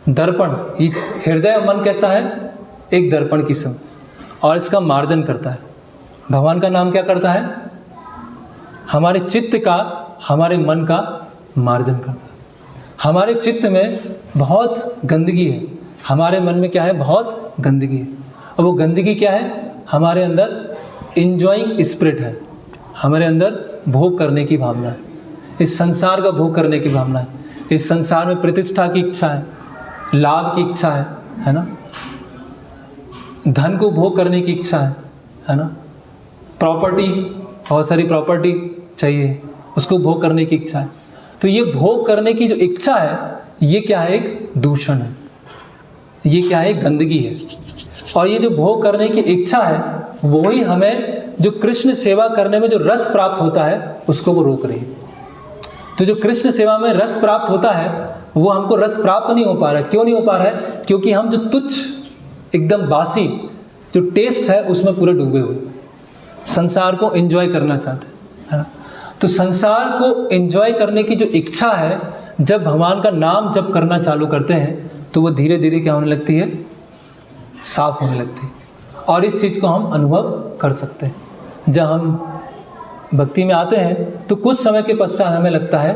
दर्पण, ये हृदय और मन कैसा है, एक दर्पण की सम, और इसका मार्जन करता है। भगवान का नाम क्या करता है, हमारे चित्त का, हमारे मन का मार्जन करता है। हमारे चित्त में बहुत गंदगी है, हमारे मन में क्या है, बहुत गंदगी है। और वो गंदगी क्या है, हमारे अंदर इंजॉइंग स्पिरिट है, हमारे अंदर भोग करने की भावना है, इस संसार का भोग करने की भावना है, इस संसार में प्रतिष्ठा की इच्छा है, लाभ की इच्छा है ना, धन को भोग करने की इच्छा है ना, प्रॉपर्टी, बहुत सारी प्रॉपर्टी चाहिए, उसको भोग करने की इच्छा है। तो ये भोग करने की जो इच्छा है, ये क्या है, एक दूषण है, ये क्या है, गंदगी है। और ये जो भोग करने की इच्छा है, वही हमें जो कृष्ण सेवा करने में जो रस प्राप्त होता है उसको वो रोक रही है। तो जो कृष्ण सेवा में रस प्राप्त होता है वो हमको रस प्राप्त नहीं हो पा रहा है। क्यों नहीं हो पा रहा है, क्योंकि हम जो तुच्छ, एकदम बासी जो टेस्ट है उसमें पूरे डूबे हुए, संसार को एंजॉय करना चाहते हैं, है ना। तो संसार को एंजॉय करने की जो इच्छा है, जब भगवान का नाम जप करना चालू करते हैं तो वो धीरे धीरे क्या होने लगती है, साफ होने लगती है। और इस चीज़ को हम अनुभव कर सकते हैं। जब हम भक्ति में आते हैं तो कुछ समय के पश्चात हमें लगता है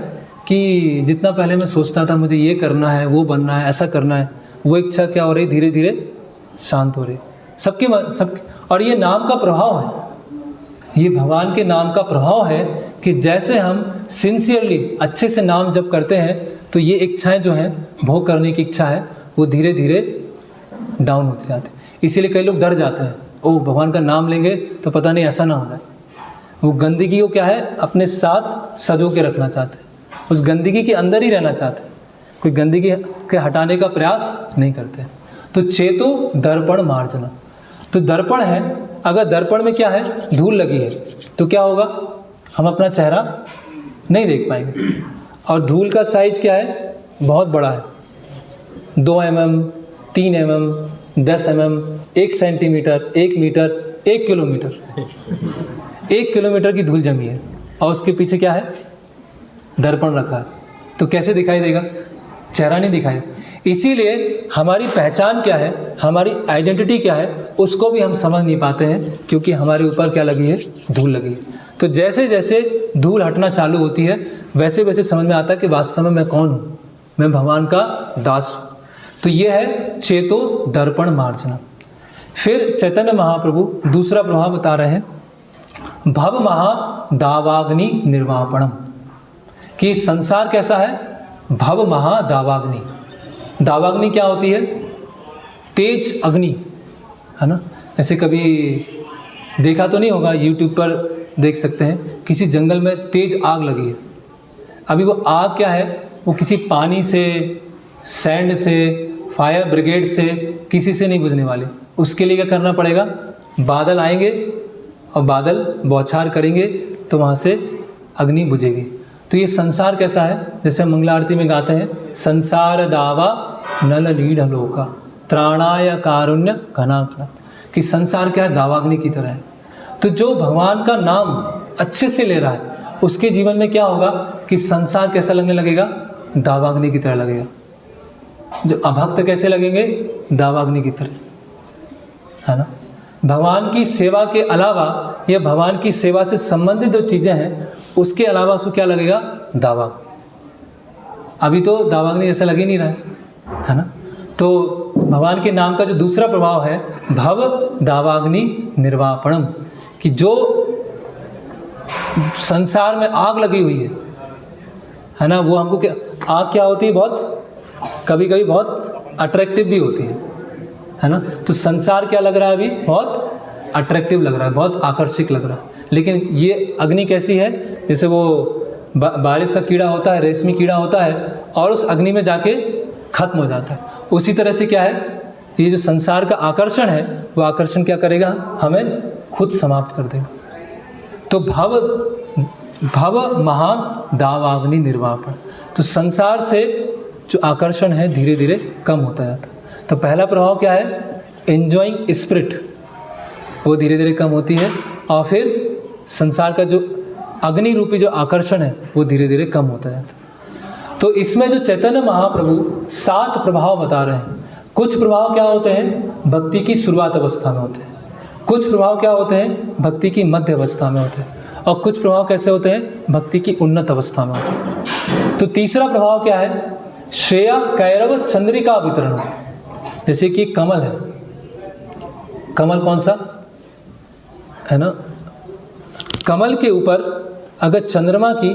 कि जितना पहले मैं सोचता था मुझे ये करना है, वो बनना है, ऐसा करना है, वो इच्छा क्या हो रही, धीरे धीरे शांत हो रही। सबके और ये नाम का प्रभाव है, ये भगवान के नाम का प्रभाव है कि जैसे हम सिंसियरली अच्छे से नाम जप करते हैं तो ये इच्छाएं जो हैं, भोग करने की इच्छा है, वो धीरे धीरे डाउन होती जाती है। इसीलिए कई लोग डर जाते हैं, ओ भगवान का नाम लेंगे तो पता नहीं ऐसा ना हो जाए। वो गंदगी को क्या है, अपने साथ सजो के रखना चाहते हैं, उस गंदगी के अंदर ही रहना चाहते हैं, कोई गंदगी के हटाने का प्रयास नहीं करते। तो चेतो दर्पण मार्जना। तो दर्पण है, अगर दर्पण में क्या है, धूल लगी है तो क्या होगा, हम अपना चेहरा नहीं देख पाएंगे। और धूल का साइज क्या है, बहुत बड़ा है, 2 mm, 3 mm, 10 mm, 1 centimetre, 1 metre, 1 kilometre, 1 kilometre की धूल जमी है और उसके पीछे क्या है, दर्पण रखा है। तो कैसे दिखाई देगा, चेहरा नहीं दिखाई। इसीलिए हमारी पहचान क्या है, हमारी आइडेंटिटी क्या है, उसको भी हम समझ नहीं पाते हैं, क्योंकि हमारे ऊपर क्या लगी है, धूल लगी है। तो जैसे जैसे धूल हटना चालू होती है वैसे वैसे समझ में आता है कि वास्तव में मैं कौन हूँ, मैं भगवान का दास हूँ। तो ये है चेतो दर्पण मार्जना। फिर चैतन्य महाप्रभु दूसरा प्रभाव बता रहे हैं, भव महा दावाग्नि निर्वापणम, कि संसार कैसा है, भव महा दावाग्नि। दावाग्नि क्या होती है, तेज अग्नि, है ना। ऐसे कभी देखा तो नहीं होगा, यूट्यूब पर देख सकते हैं, किसी जंगल में तेज आग लगी है। अभी वो आग क्या है, वो किसी पानी से, सैंड से, फायर ब्रिगेड से किसी से नहीं बुझने वाली। उसके लिए क्या करना पड़ेगा? बादल आएंगे और बादल बौछार करेंगे तो वहाँ से अग्नि बुझेगी। तो ये संसार कैसा है? जैसे हम मंगला आरती में गाते हैं, संसार दावा नल लीढ़ लोका त्राणाय कारुण्य घनाघ्न, कि संसार क्या है? दावाग्नि की तरह है। तो जो भगवान का नाम अच्छे से ले रहा है उसके जीवन में क्या होगा कि संसार कैसा लगने लगेगा? दावाग्नि की तरह लगेगा। जो अभक्त कैसे लगेंगे? दावाग्नि की तरह, है ना। भगवान की सेवा के अलावा या भगवान की सेवा से संबंधित जो चीज़ें हैं उसके अलावा उसको क्या लगेगा? दावा। अभी तो दावाग्नि जैसा लग ही नहीं रहा है ना। तो भगवान के नाम का जो दूसरा प्रभाव है भव दावाग्नि निर्वापणम, कि जो संसार में आग लगी हुई है ना, वो हमको क्या, आग क्या होती है? बहुत कभी कभी बहुत अट्रैक्टिव भी होती है ना। तो संसार क्या लग रहा है? अभी बहुत अट्रैक्टिव लग रहा है, बहुत आकर्षक लग रहा है। लेकिन ये अग्नि कैसी है? जैसे वो बारिश का कीड़ा होता है, रेशमी कीड़ा होता है और उस अग्नि में जाके खत्म हो जाता है। उसी तरह से क्या है, ये जो संसार का आकर्षण है वो आकर्षण क्या करेगा? हमें खुद समाप्त कर देगा। तो भव महान दावाग्नि निर्वापण, तो संसार से जो आकर्षण है धीरे धीरे कम होता जाता है। तो पहला प्रभाव क्या है? एंजॉइंग स्पिरिट, वो धीरे धीरे कम होती है और फिर संसार का जो अग्नि रूपी जो आकर्षण है वो धीरे धीरे कम होता जाता है। तो इसमें जो चैतन्य महाप्रभु 7 प्रभाव बता रहे हैं। कुछ प्रभाव क्या होते हैं? भक्ति की शुरुआत अवस्था में होते हैं। कुछ प्रभाव क्या होते हैं? भक्ति की मध्य अवस्था में होते हैं। और कुछ प्रभाव कैसे होते हैं? भक्ति की उन्नत अवस्था में होते हैं। तो तीसरा प्रभाव क्या है? श्रेया कैरव चंद्रिका वितरण। जैसे कि कमल है, कमल कौन सा है ना, कमल के ऊपर अगर चंद्रमा की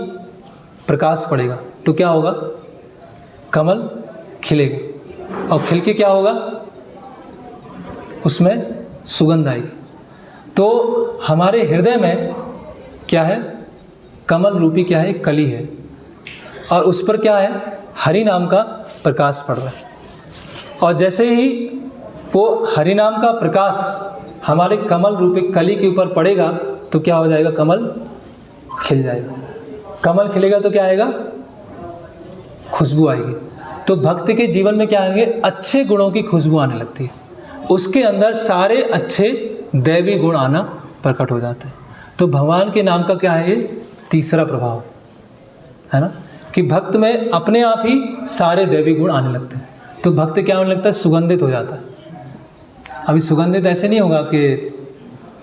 प्रकाश पड़ेगा तो क्या होगा? कमल खिलेगा और खिल के क्या होगा? उसमें सुगंध आएगी। तो हमारे हृदय में क्या है? कमल रूपी क्या है? कली है और उस पर क्या है? हरि नाम का प्रकाश पड़ रहा है। और जैसे ही वो हरि नाम का प्रकाश हमारे कमल रूपी कली के ऊपर पड़ेगा तो क्या हो जाएगा? कमल खिल जाएगा। कमल खिलेगा तो क्या आएगा? खुशबू आएगी। तो भक्त के जीवन में क्या आएंगे? अच्छे गुणों की खुशबू आने लगती है। उसके अंदर सारे अच्छे दैवी गुण आना प्रकट हो जाते हैं। तो भगवान के नाम का क्या है? ये तीसरा प्रभाव है ना, कि भक्त में अपने आप ही सारे दैवी गुण आने लगते हैं। तो भक्त क्या होने लगता है? सुगंधित हो जाता है। अभी सुगंधित ऐसे नहीं होगा कि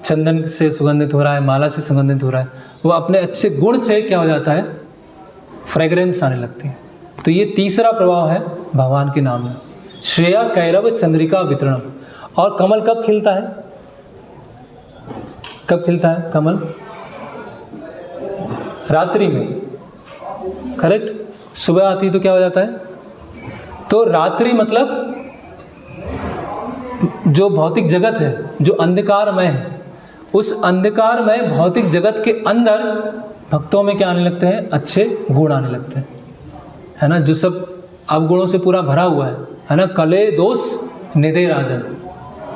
चंदन से सुगंधित हो रहा है, माला से सुगंधित हो रहा है। वो अपने अच्छे गुण से क्या हो जाता है? फ्रेग्रेंस आने लगती है। तो ये तीसरा प्रभाव है भगवान के नाम में, श्रेया कैरव चंद्रिका वितरण। और कमल कब खिलता है? कब खिलता है कमल? रात्रि में, करेक्ट। सुबह आती तो क्या हो जाता है? तो रात्रि मतलब जो भौतिक जगत है, जो अंधकारमय है, उस अंधकारमय भौतिक जगत के अंदर भक्तों में क्या आने लगते हैं? अच्छे गुण आने लगते हैं, है ना। जो सब अवगुणों से पूरा भरा हुआ है ना। कले दोष निधे राजन,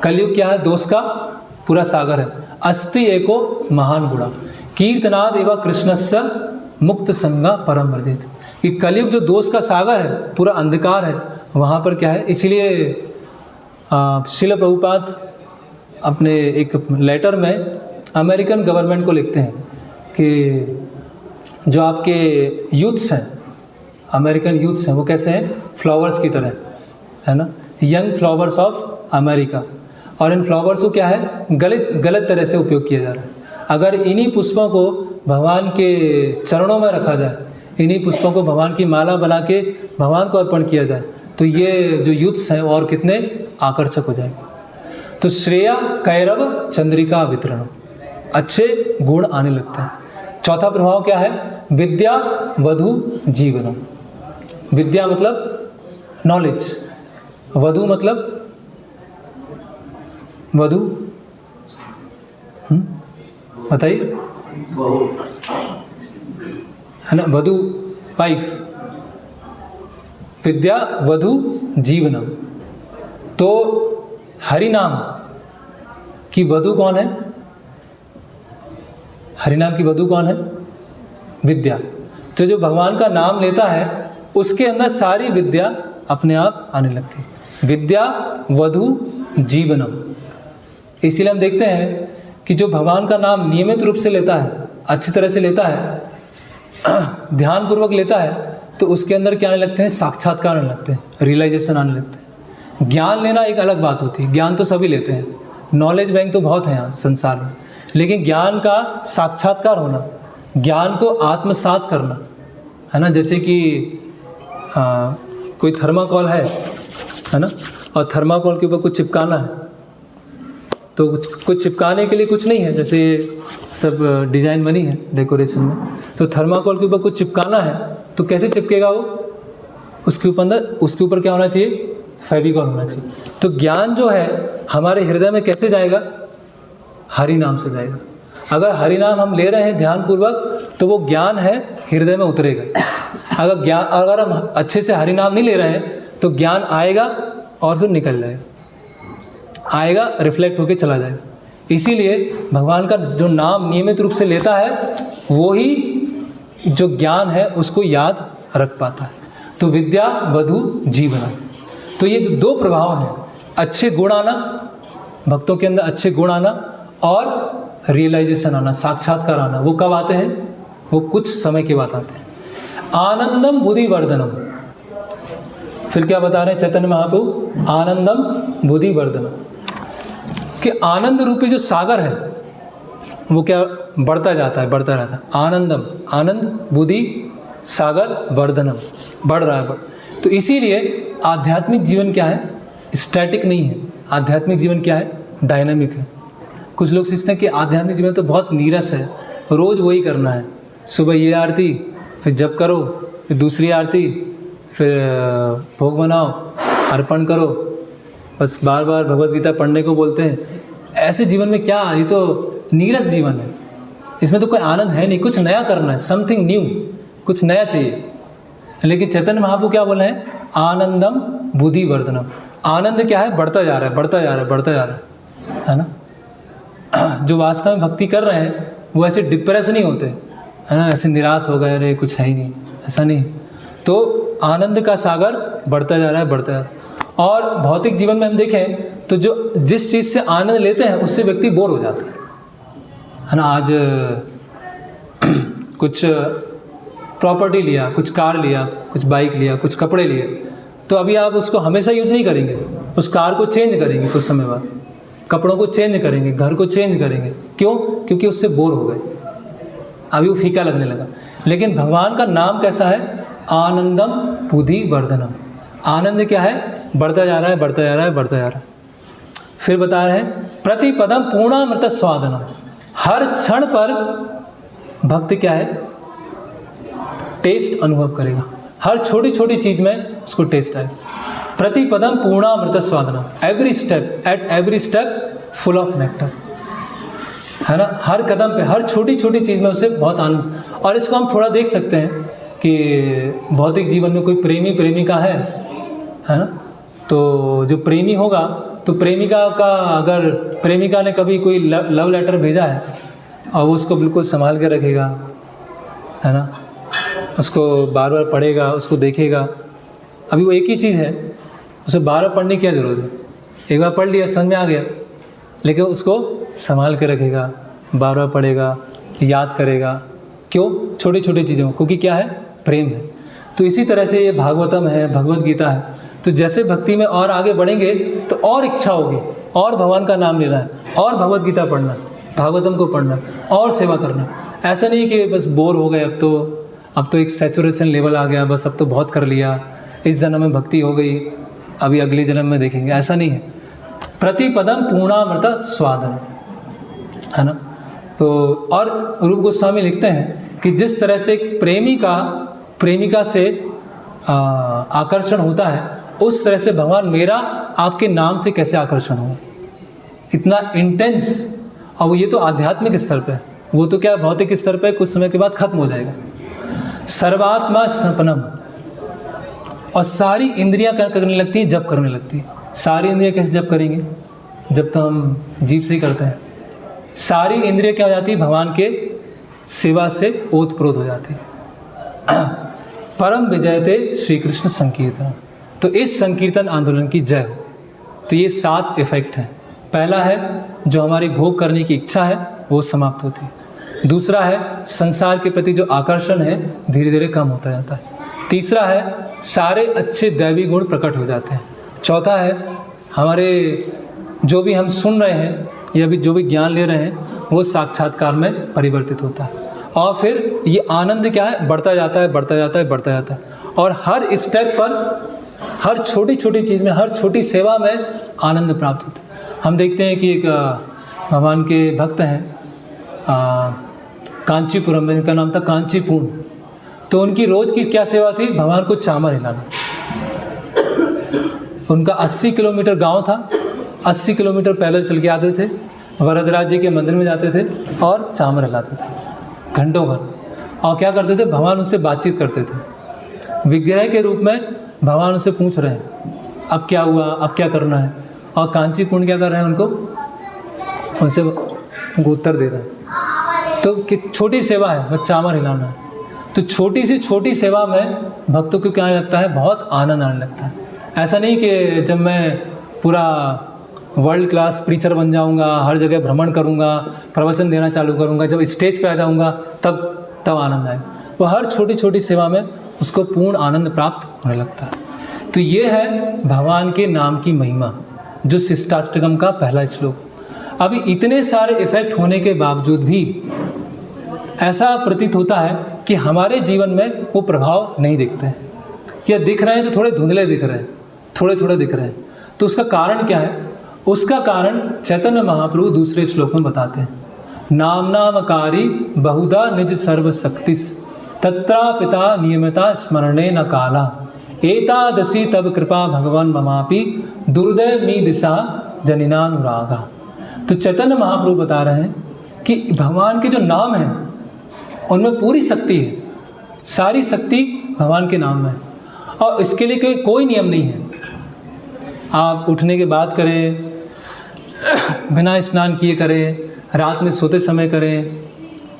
कलयुग क्या है? दोष का पूरा सागर है। अस्ति एको महान गुणा कीर्तनाद एवं कृष्णस्य मुक्त संगा परम वर्जित, कि कलयुग जो दोष का सागर है, पूरा अंधकार है, वहाँ पर क्या है? इसलिए श्रील प्रभुपाद अपने एक लेटर में अमेरिकन गवर्नमेंट को लिखते हैं कि जो आपके यूथ्स हैं, अमेरिकन यूथ्स हैं, वो कैसे हैं? फ्लावर्स की तरह, है ना, यंग फ्लावर्स ऑफ अमेरिका। और इन फ्लावर्स को क्या है? गलत तरह से उपयोग किया जा रहा है। अगर इन्हीं पुष्पों को भगवान के चरणों में रखा जाए, इन्हीं पुष्पों को भगवान की माला बना के भगवान को अर्पण किया जाए तो ये जो यूथ्स हैं और कितने आकर्षक हो जाएंगे। तो श्रेया कैरव चंद्रिका वितरण, अच्छे गुण आने लगते हैं। चौथा प्रभाव क्या है? विद्या वधु जीवनम। विद्या मतलब नॉलेज, वधु मतलब वधु, बताइए, है ना, वधु वाइफ। विद्या वधु जीवनम, तो हरि नाम की वधु कौन है? हरि नाम की वधु कौन है? विद्या। तो जो भगवान का नाम लेता है उसके अंदर सारी विद्या अपने आप आने लगती है। विद्या वधु जीवनम। इसीलिए हम देखते हैं कि जो भगवान का नाम नियमित रूप से लेता है, अच्छी तरह से लेता है, ध्यानपूर्वक लेता है, तो उसके अंदर क्या आने लगते हैं? साक्षात्कार आने लगते हैं, रियलाइजेशन आने लगते हैं। ज्ञान लेना एक अलग बात होती है, ज्ञान तो सभी लेते हैं, नॉलेज बैंक तो बहुत है यहाँ संसार में, लेकिन ज्ञान का साक्षात्कार होना, ज्ञान को आत्मसात करना, है ना। जैसे कि कोई थर्माकोल है ना, और थर्माकोल के ऊपर कुछ चिपकाना है, तो कुछ चिपकाने के लिए कुछ नहीं है, जैसे सब डिज़ाइन बनी है डेकोरेशन में, तो थर्माकोल के ऊपर कुछ चिपकाना है तो कैसे चिपकेगा वो? उसके ऊपर क्या होना चाहिए? फेविकॉल होना चाहिए। तो ज्ञान जो है हमारे हृदय में कैसे जाएगा? हरि नाम से जाएगा। अगर हरि नाम हम ले रहे हैं ध्यानपूर्वक तो वो ज्ञान है हृदय में उतरेगा। अगर हम अच्छे से हरि नाम नहीं ले रहे हैं तो ज्ञान आएगा और फिर निकल जाएगा, आएगा रिफ्लेक्ट होके चला जाएगा। इसीलिए भगवान का जो नाम नियमित रूप से लेता है वो ही जो ज्ञान है उसको याद रख पाता है। तो विद्या वधु जीवन, तो ये जो दो प्रभाव हैं, अच्छे गुण आना, भक्तों के अंदर अच्छे गुण आना और रियलाइजेशन आना, साक्षात्कार आना, वो कब आते हैं? वो कुछ समय के बाद आते हैं। आनंदम बुद्धि वर्धनम, फिर क्या बता रहे हैं चैतन्य महाप्रभु? आनंदम बुद्धि वर्धनम, कि आनंद रूपी जो सागर है वो क्या बढ़ता जाता है, बढ़ता रहता है। आनंदम, आनंद बुद्धि सागर वर्धनम, बढ़ रहा है। तो इसीलिए आध्यात्मिक जीवन क्या है? स्टैटिक नहीं है। आध्यात्मिक जीवन क्या है? डायनामिक है। कुछ लोग सोचते हैं कि आध्यात्मिक जीवन तो बहुत नीरस है, रोज़ वही करना है, सुबह ये आरती, फिर जप करो, फिर दूसरी आरती, फिर भोग बनाओ, अर्पण करो, बस बार बार भगवद गीता पढ़ने को बोलते हैं। ऐसे जीवन में क्या, ये तो नीरस जीवन है, इसमें तो कोई आनंद है नहीं। कुछ नया करना है, समथिंग न्यू, कुछ नया चाहिए। लेकिन चैतन्य महाप्रभु क्या बोल रहे हैं? आनंदम बुद्धि वर्धनम। आनंद क्या है? बढ़ता जा रहा है, बढ़ता जा रहा है, बढ़ता जा रहा है ना। जो वास्तव में भक्ति कर रहे हैं वो ऐसे डिप्रेस नहीं होते, है ना, ऐसे निराश हो गए, अरे कुछ है ही नहीं, ऐसा नहीं। तो आनंद का सागर बढ़ता जा रहा है, बढ़ता जा रहा है। और भौतिक जीवन में हम देखें तो जो जिस चीज़ से आनंद लेते हैं उससे व्यक्ति बोर हो जाता है ना। आज कुछ प्रॉपर्टी लिया, कुछ कार लिया, कुछ बाइक लिया, कुछ कपड़े लिए, तो अभी आप उसको हमेशा यूज़ नहीं करेंगे, उस कार को चेंज करेंगे कुछ समय बाद, कपड़ों को चेंज करेंगे, घर को चेंज करेंगे। क्यों? क्योंकि उससे बोर हो गए, अभी वो फीका लगने लगा। लेकिन भगवान का नाम कैसा है? आनंदम बुद्धि वर्धनम। आनंद क्या है? बढ़ता जा रहा है, बढ़ता जा रहा है, बढ़ता जा रहा है। फिर बता रहे हैं प्रतिपदम पूर्णामृत स्वादनम। हर क्षण पर भक्त क्या है? टेस्ट अनुभव करेगा, हर छोटी छोटी चीज़ में उसको टेस्ट आएगा। प्रतिपदम पूर्णामृत स्वादनम, every step, at every step full of nectar, है ना। हर कदम पे, हर छोटी छोटी चीज़ में उसे बहुत आनंद। और इसको हम थोड़ा देख सकते हैं कि भौतिक जीवन में कोई प्रेमी प्रेमिका है ना, तो जो प्रेमी होगा तो प्रेमिका का, अगर प्रेमिका ने कभी कोई लव लेटर भेजा है और वो उसको बिल्कुल संभाल के रखेगा, है ना, उसको बार बार पढ़ेगा, उसको देखेगा। अभी वो एक ही चीज़ है, उसे बार बार पढ़ने की क्या ज़रूरत है? एक बार पढ़ लिया, समझ में आ गया, लेकिन उसको संभाल के रखेगा, बार बार पढ़ेगा, याद करेगा। क्यों? छोटी छोटी चीज़ों, क्योंकि क्या है? प्रेम है। तो इसी तरह से ये भागवतम है, भगवद गीता है। तो जैसे भक्ति में और आगे बढ़ेंगे तो और इच्छा होगी, और भगवान का नाम लेना है, और भगवद गीता पढ़ना, भागवतम को पढ़ना, और सेवा करना। ऐसा नहीं कि बस बोर हो गए, अब तो एक सैचुरेशन लेवल आ गया, बस अब तो बहुत कर लिया, इस जन्म में भक्ति हो गई, अभी अगले जन्म में देखेंगे, ऐसा नहीं है। प्रतिपदम पूर्णामृत स्वादन, है ना। तो और रूप गोस्वामी लिखते हैं कि जिस तरह से एक प्रेमी का प्रेमिका से आकर्षण होता है, उस तरह से भगवान मेरा आपके नाम से कैसे आकर्षण हो, इतना इंटेंस। और ये तो आध्यात्मिक स्तर पे, वो तो क्या भौतिक स्तर पे कुछ समय के बाद खत्म हो जाएगा। सर्वात्मा स्नपनम, और सारी इंद्रियां क्या करने लगती हैं? जप करने लगती है। सारी इंद्रिय कैसे जप करेंगे? जब तो हम जीभ से ही करते हैं। सारी इंद्रिय क्या हो जाती है? भगवान के सेवा से ओतप्रोत हो जाती है। परम विजयते श्री कृष्ण संकीर्तन। तो इस संकीर्तन आंदोलन की जय हो। तो ये 7 इफेक्ट हैं। पहला है जो हमारी भोग करने की इच्छा है वो समाप्त होती है। दूसरा है संसार के प्रति जो आकर्षण है धीरे धीरे कम होता जाता है। तीसरा है सारे अच्छे दैवी गुण प्रकट हो जाते हैं। चौथा है हमारे जो भी हम सुन रहे हैं या भी जो भी ज्ञान ले रहे हैं वो साक्षात्कार में परिवर्तित होता है। और फिर ये आनंद क्या है? बढ़ता जाता है, बढ़ता जाता है, बढ़ता जाता है। और हर स्टेप पर, हर छोटी छोटी चीज़ में, हर छोटी सेवा में आनंद प्राप्त होता है। हम देखते हैं कि एक भगवान के भक्त हैं कांचीपुरम में, इनका नाम था कांचीपूर्ण। तो उनकी रोज़ की क्या सेवा थी? भगवान को चामर हिलाना। उनका 80 किलोमीटर गांव था, 80 किलोमीटर पैदल चल के आते थे, वरदराज जी के मंदिर में जाते थे और चामर हिलाते थे घंटों भर। और क्या करते थे? भगवान उनसे बातचीत करते थे। विग्रह के रूप में भगवान उनसे पूछ रहे हैं अब क्या हुआ, अब क्या करना है। और कांचीपूर्ण क्या कर रहे हैं? उनसे उनको उत्तर दे रहे हैं। तो छोटी सेवा है, बस चामर हिलाना है। तो छोटी सी छोटी सेवा में भक्तों को क्या लगता है? बहुत आनंद आने लगता है। ऐसा नहीं कि जब मैं पूरा वर्ल्ड क्लास प्रीचर बन जाऊंगा, हर जगह भ्रमण करूंगा, प्रवचन देना चालू करूंगा, जब स्टेज पे आ जाऊंगा तब आनंद आए। वो हर छोटी छोटी सेवा में उसको पूर्ण आनंद प्राप्त होने लगता है। तो ये है भगवान के नाम की महिमा, जो शिष्टाष्टकम का पहला श्लोक। अभी इतने सारे इफेक्ट होने के बावजूद भी ऐसा प्रतीत होता है कि हमारे जीवन में वो प्रभाव नहीं दिखते हैं। या दिख रहे हैं तो थोड़े धुंधले दिख रहे हैं, थोड़े थोड़े दिख रहे हैं। तो उसका कारण क्या है? उसका कारण चैतन्य महाप्रभु दूसरे श्लोक में बताते हैं। नाम नामकारी बहुधा निज सर्वशक्तिस तत्रा पिता नियमिता स्मरणे न काला एतादशी तब कृपा भगवान ममापि दुर्दय मी दिशा जनिनानुरागा। तो चैतन्य महाप्रभु बता रहे हैं कि भगवान के जो नाम हैं उनमें पूरी शक्ति है, सारी शक्ति भगवान के नाम में है। और इसके लिए कोई नियम नहीं है। आप उठने के बाद करें, बिना स्नान किए करें, रात में सोते समय करें,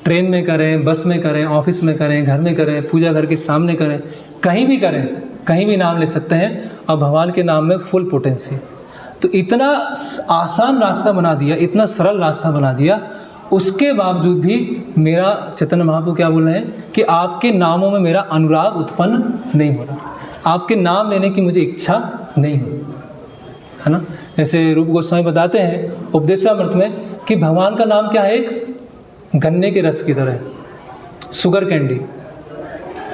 ट्रेन में करें, बस में करें, ऑफिस में करें, घर में करें, पूजा घर के सामने करें, कहीं भी करें, कहीं भी नाम ले सकते हैं। और भगवान के नाम में फुल पोटेंसी। तो इतना आसान रास्ता बना दिया, इतना सरल रास्ता बना दिया, उसके बावजूद भी मेरा चैतन्य महाप्रभु क्या बोल रहे हैं कि आपके नामों में मेरा अनुराग उत्पन्न नहीं हो रहा, आपके नाम लेने की मुझे इच्छा नहीं हो, है ना। जैसे रूप गोस्वामी बताते हैं उपदेशामृत में कि भगवान का नाम क्या है? एक गन्ने के रस की तरह है, शुगर कैंडी,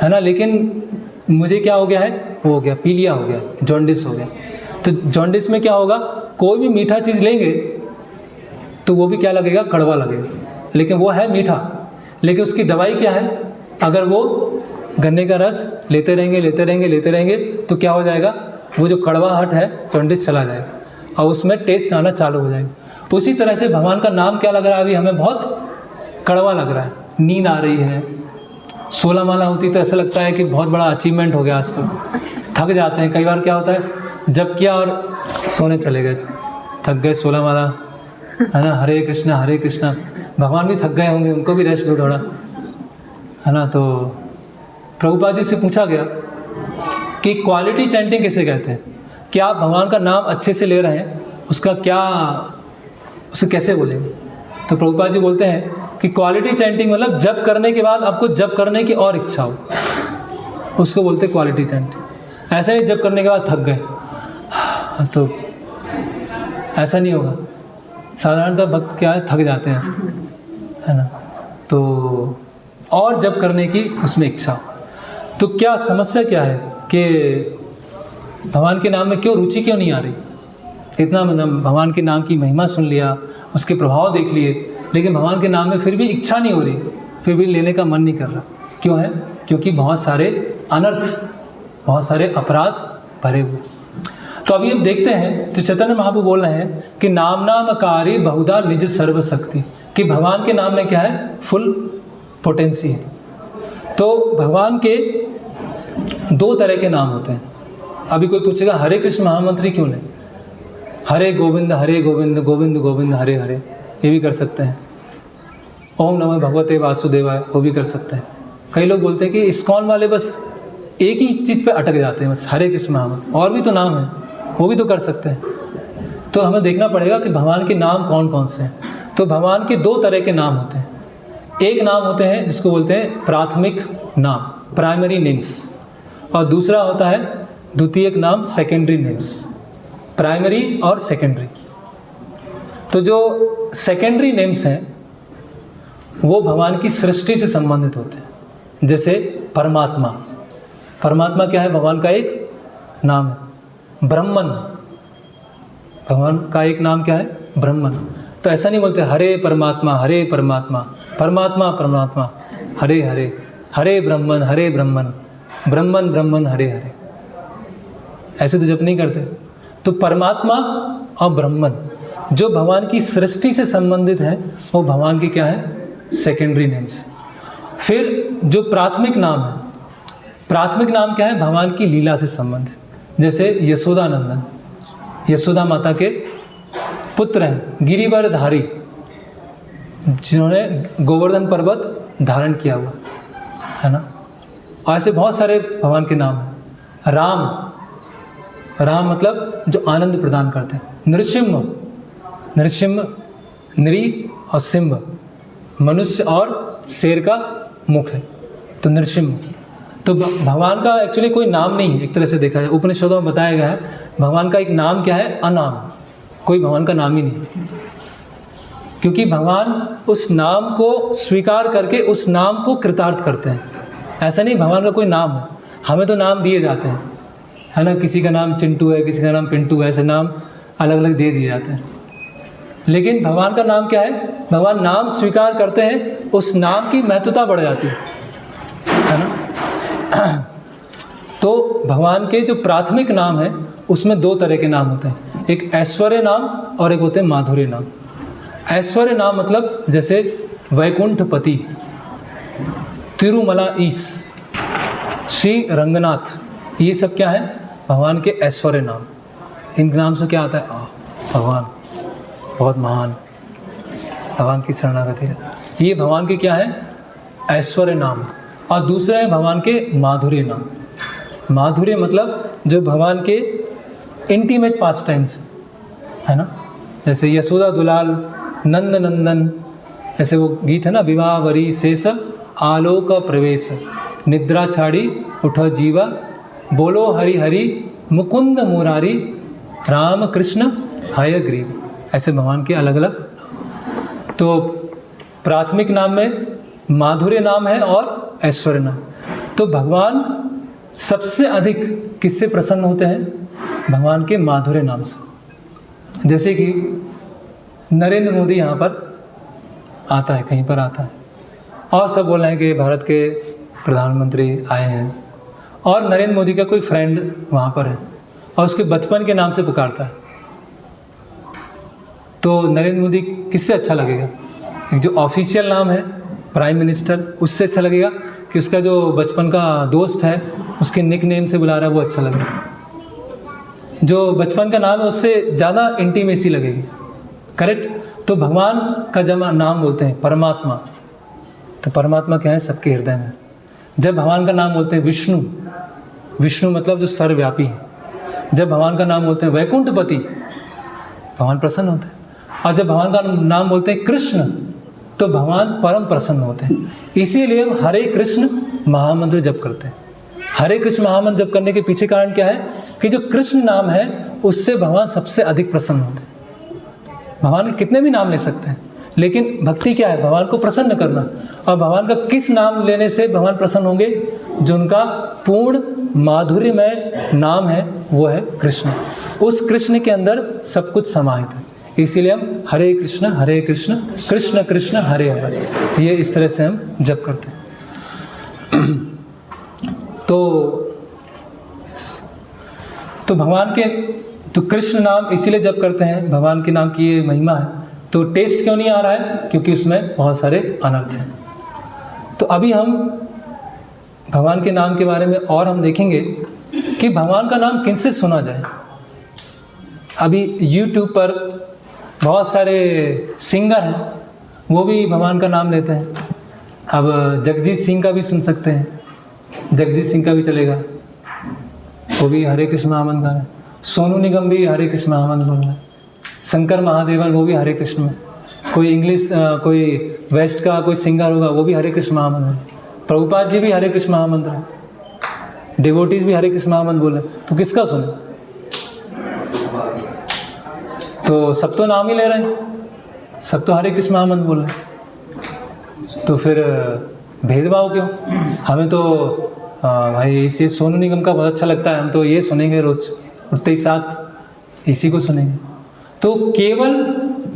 है ना। लेकिन मुझे क्या हो गया है? वो हो गया पीलिया, हो गया जॉन्डिस हो गया। तो जॉन्डिस में क्या होगा? कोई भी मीठा चीज़ लेंगे तो वो भी क्या लगेगा? कड़वा लगेगा। लेकिन वो है मीठा, लेकिन उसकी दवाई क्या है? अगर वो गन्ने का रस लेते रहेंगे लेते रहेंगे लेते रहेंगे तो क्या हो जाएगा? वो जो कड़वाहट है जॉन्डिस चला जाएगा और उसमें टेस्ट आना चालू हो जाएगा। उसी तरह से भगवान का नाम क्या लग रहा है? अभी हमें बहुत कड़वा लग रहा है, नींद आ रही है। 16 माला होती तो ऐसा लगता है कि बहुत बड़ा अचीवमेंट हो गया आज तो, थक जाते हैं। कई बार क्या होता है, जब किया और सोने चले गए, थक गए 16 माला, है ना। हरे कृष्णा, भगवान भी थक गए होंगे, उनको भी रेस्ट दो थोड़ा, है ना। तो प्रभुपाद जी से पूछा गया कि क्वालिटी चैंटिंग किसे कहते हैं? कि आप भगवान का नाम अच्छे से ले रहे हैं, उसका क्या, उसे कैसे बोलेंगे? तो प्रभुपाद जी बोलते हैं कि क्वालिटी चैंटिंग मतलब जप करने के बाद आपको जप करने की और इच्छा हो, उसको बोलते हैं क्वालिटी चैंटिंग। ऐसा नहीं जप करने के बाद थक गए, तो ऐसा नहीं होगा। साधारणतः भक्त क्या है, थक जाते हैं ऐसे, है ना। तो और जप करने की उसमें इच्छा हो। तो क्या समस्या क्या है कि भगवान के नाम में क्यों रुचि क्यों नहीं आ रही? इतना मतलब भगवान के नाम की महिमा सुन लिया, उसके प्रभाव देख लिए, लेकिन भगवान के नाम में फिर भी इच्छा नहीं हो रही, फिर भी लेने का मन नहीं कर रहा। क्यों है? क्योंकि बहुत सारे अनर्थ, बहुत सारे अपराध भरे हुए। तो अभी हम देखते हैं, तो चैतन्य महाप्रभु बोल रहे हैं कि नाम नामकारी बहुधा निज सर्वशक्ति, कि भगवान के नाम में क्या है? फुल पोटेंसी है। तो भगवान के 2 तरह के नाम होते हैं। अभी कोई पूछेगा हरे कृष्ण महामंत्री क्यों नहीं? हरे गोविंद गोविंद गोविंद हरे हरे, ये भी कर सकते हैं। ओम नमः भगवते वासुदेवाय, वो भी कर सकते हैं। कई लोग बोलते हैं कि इस्कॉन वाले बस एक ही चीज़ पे अटक जाते हैं, बस हरे कृष्ण महामंत्र, और भी तो नाम है, वो भी तो कर सकते हैं। तो हमें देखना पड़ेगा कि भगवान के नाम कौन कौन से हैं। तो भगवान के दो तरह के नाम होते हैं। एक नाम होते हैं जिसको बोलते हैं प्राथमिक नाम, प्राइमरी नेम्स, और दूसरा होता है द्वितीयक नाम, सेकेंडरी नेम्स, प्राइमरी और सेकेंडरी। तो जो सेकेंडरी नेम्स हैं वो भगवान की सृष्टि से संबंधित होते हैं। जैसे परमात्मा, परमात्मा क्या है? भगवान का एक नाम है। ब्रह्मन, भगवान का एक नाम क्या है? ब्रह्मन। तो ऐसा नहीं बोलते हरे परमात्मा परमात्मा, परमात्मा हरे हरे, हरे ब्रह्मन ब्रह्मन ब्रह्मन हरे हरे, ऐसे तो जप नहीं करते। तो परमात्मा और ब्रह्मन जो भगवान की सृष्टि से संबंधित है वो भगवान की क्या है? Secondary names. फिर जो प्राथमिक नाम है, प्राथमिक नाम क्या है? भगवान की लीला से संबंधित। जैसे यशोदानंदन, यशोदा माता के पुत्र हैं, गिरिवरधारी, जिन्होंने गोवर्धन पर्वत धारण किया हुआ है ना। और ऐसे बहुत सारे भगवान के नाम हैं। राम, राम मतलब जो आनंद प्रदान करते हैं। नृसिंह, नृसिंह नृ और सिंह, मनुष्य और शेर का मुख है, तो नृसिंह। तो भगवान का एक्चुअली कोई नाम नहीं है, एक तरह से देखा जाए। उपनिषदों में बताया गया है भगवान का एक नाम क्या है? अनाम, कोई भगवान का नाम ही नहीं, क्योंकि भगवान उस नाम को स्वीकार करके उस नाम को कृतार्थ करते हैं। ऐसा नहीं भगवान का कोई नाम है, हमें तो नाम दिए जाते हैं, है ना। किसी का नाम चिंटू है, किसी का नाम पिंटू है, ऐसे नाम अलग अलग दे दिए जाते हैं। लेकिन भगवान का नाम क्या है? भगवान नाम स्वीकार करते हैं, उस नाम की महत्वता बढ़ जाती है ना। तो भगवान के जो प्राथमिक नाम है उसमें दो तरह के नाम होते हैं, एक ऐश्वर्य नाम और एक होते हैं माधुर्य नाम। ऐश्वर्य नाम मतलब जैसे वैकुंठपति, तिरुमला ईश, श्री रंगनाथ, ये सब क्या है? भगवान के ऐश्वर्य नाम। इन नाम से क्या आता है? भगवान बहुत महान, भगवान की शरणागति है। ये भगवान के क्या है? ऐश्वर्य नाम। और दूसरे हैं भगवान के माधुर्य नाम। माधुर्य मतलब जो भगवान के इंटीमेट पास टाइम्स है ना, जैसे यशोदा दुलाल, नंद नंदन, जैसे वो गीत है ना, विवाह वरी शेष आलोक प्रवेश, निद्रा छाड़ी उठ जीवा, बोलो हरि हरि मुकुंद मुरारी, राम कृष्ण हयग्रीव। ऐसे भगवान के अलग अलग। तो प्राथमिक नाम में माधुर्य नाम है और ऐश्वर्य नाम। तो भगवान सबसे अधिक किससे प्रसन्न होते हैं? भगवान के माधुर्य नाम से। जैसे कि नरेंद्र मोदी यहाँ पर आता है, कहीं पर आता है, और सब बोल रहे हैं कि भारत के प्रधानमंत्री आए हैं, और नरेंद्र मोदी का कोई फ्रेंड वहाँ पर है और उसके बचपन के नाम से पुकारता है, तो नरेंद्र मोदी किससे अच्छा लगेगा? एक जो ऑफिशियल नाम है प्राइम मिनिस्टर, उससे अच्छा लगेगा कि उसका जो बचपन का दोस्त है उसके निक नेम से बुला रहा है, वो अच्छा लगेगा? जो बचपन का नाम है उससे ज़्यादा इंटीमेसी लगेगी, करेक्ट। तो भगवान का जब नाम बोलते हैं परमात्मा, तो परमात्मा क्या है? सबके हृदय में। जब भगवान का नाम बोलते हैं विष्णु, विष्णु मतलब जो सर्वव्यापी है। जब भगवान का नाम बोलते हैं वैकुंठपति, भगवान प्रसन्न होते हैं। और जब भगवान का नाम बोलते हैं कृष्ण, तो भगवान परम प्रसन्न होते हैं। इसीलिए हम हरे कृष्ण महामंत्र जप करते हैं। हरे कृष्ण महामंत्र जप करने के पीछे कारण क्या है? कि जो कृष्ण नाम है उससे भगवान सबसे अधिक प्रसन्न होते हैं। भगवान के कितने भी नाम ले सकते हैं, लेकिन भक्ति क्या है? भगवान को प्रसन्न करना। और भगवान का किस नाम लेने से भगवान प्रसन्न होंगे? जो उनका पूर्ण माधुर्यमय नाम है वो है कृष्ण। उस कृष्ण के अंदर सब कुछ समाहित है। इसीलिए हम हरे कृष्ण कृष्ण कृष्ण हरे हरे, ये इस तरह से हम जप करते हैं। तो भगवान के तो कृष्ण नाम इसीलिए जप करते हैं, भगवान के नाम की ये महिमा है। तो टेस्ट क्यों नहीं आ रहा है? क्योंकि उसमें बहुत सारे अनर्थ हैं। तो अभी हम भगवान के नाम के बारे में और हम देखेंगे कि भगवान का नाम किनसे सुना जाए। अभी YouTube पर बहुत सारे सिंगर हैं, वो भी भगवान का नाम लेते हैं। अब जगजीत सिंह का भी सुन सकते हैं, जगजीत सिंह का भी चलेगा, वो भी हरे कृष्ण महामंत्र गा रहे हैं। सोनू निगम भी हरे कृष्ण महामंत्र बोल रहे हैं। शंकर महादेवन वो भी हरे कृष्ण में। कोई इंग्लिश कोई वेस्ट का कोई सिंगर होगा वो भी हरे कृष्ण महामंत्र। प्रभुपाद जी भी हरे कृष्ण महामंत्र है। डिवोटीज भी हरे कृष्ण महामंत्र बोले, तो किसका सुने? तो सब तो नाम ही ले रहे हैं, सब तो हरे कृष्ण महामंत्र बोल रहे हैं, तो फिर भेदभाव क्यों? हमें तो भाई इसे सोनू निगम का बहुत अच्छा लगता है, हम तो ये सुनेंगे रोज, उठते ही साथ इसी को सुनेंगे। तो केवल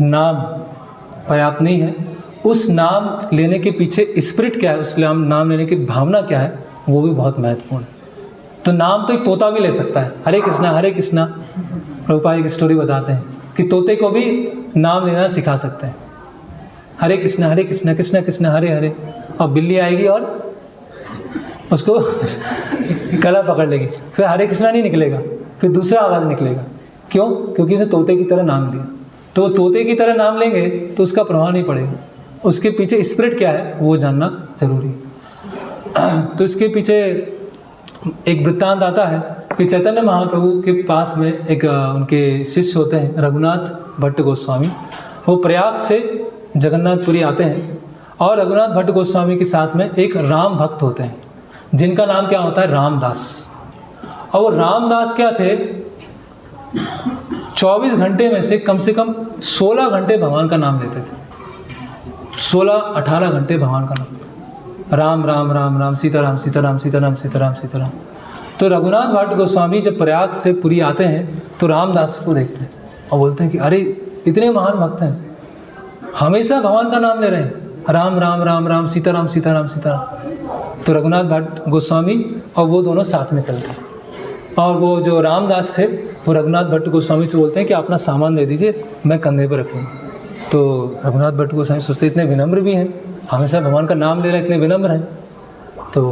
नाम पर्याप्त नहीं है, उस नाम लेने के पीछे स्पिरिट क्या है, उस नाम लेने की भावना क्या है, वो भी बहुत महत्वपूर्ण है। तो नाम तो एक तोता भी ले सकता है, हरे कृष्णा हरे कृष्णा। प्रभुपाद एक स्टोरी बताते हैं कि तोते को भी नाम लेना सिखा सकते हैं, हरे कृष्णा कृष्णा कृष्णा हरे हरे, और बिल्ली आएगी और उसको गला पकड़ लेगी, फिर हरे कृष्णा नहीं निकलेगा, फिर दूसरा आवाज़ निकलेगा। क्यों? क्योंकि उसे तोते की तरह नाम लिया। तो वो तोते की तरह नाम लेंगे तो उसका प्रभाव नहीं पड़ेगा, उसके पीछे स्पिरिट क्या है वो जानना जरूरी है। तो इसके पीछे एक वृत्तांत आता है कि चैतन्य महाप्रभु के पास में एक उनके शिष्य होते हैं रघुनाथ भट्ट गोस्वामी। वो प्रयाग से जगन्नाथपुरी आते हैं और रघुनाथ भट्ट गोस्वामी के साथ में एक राम भक्त होते हैं जिनका नाम क्या होता है? रामदास। और वो रामदास क्या थे? 24 घंटे में से कम 16 घंटे भगवान का नाम लेते थे। 16-18 घंटे भगवान का नाम, राम राम राम राम, सीताराम सीताराम सीताराम सीताराम सीताराम। तो रघुनाथ भट्ट गोस्वामी जब प्रयाग से पुरी आते हैं तो रामदास को देखते हैं और बोलते हैं कि अरे इतने महान भक्त हैं, हमेशा भगवान का नाम ले रहे हैं, राम राम राम राम, सीताराम सीताराम सीताराम। तो रघुनाथ भट्ट गोस्वामी और वो दोनों साथ में चलते हैं, और वो जो रामदास थे वो रघुनाथ भट्ट गोस्वामी से बोलते हैं कि अपना सामान दे दीजिए, मैं कंधे पर रखूँगा। तो रघुनाथ भट्ट गोस्वामी सोचते इतने विनम्र भी हैं, हमेशा भगवान का नाम ले रहे हैं, इतने विनम्र हैं, तो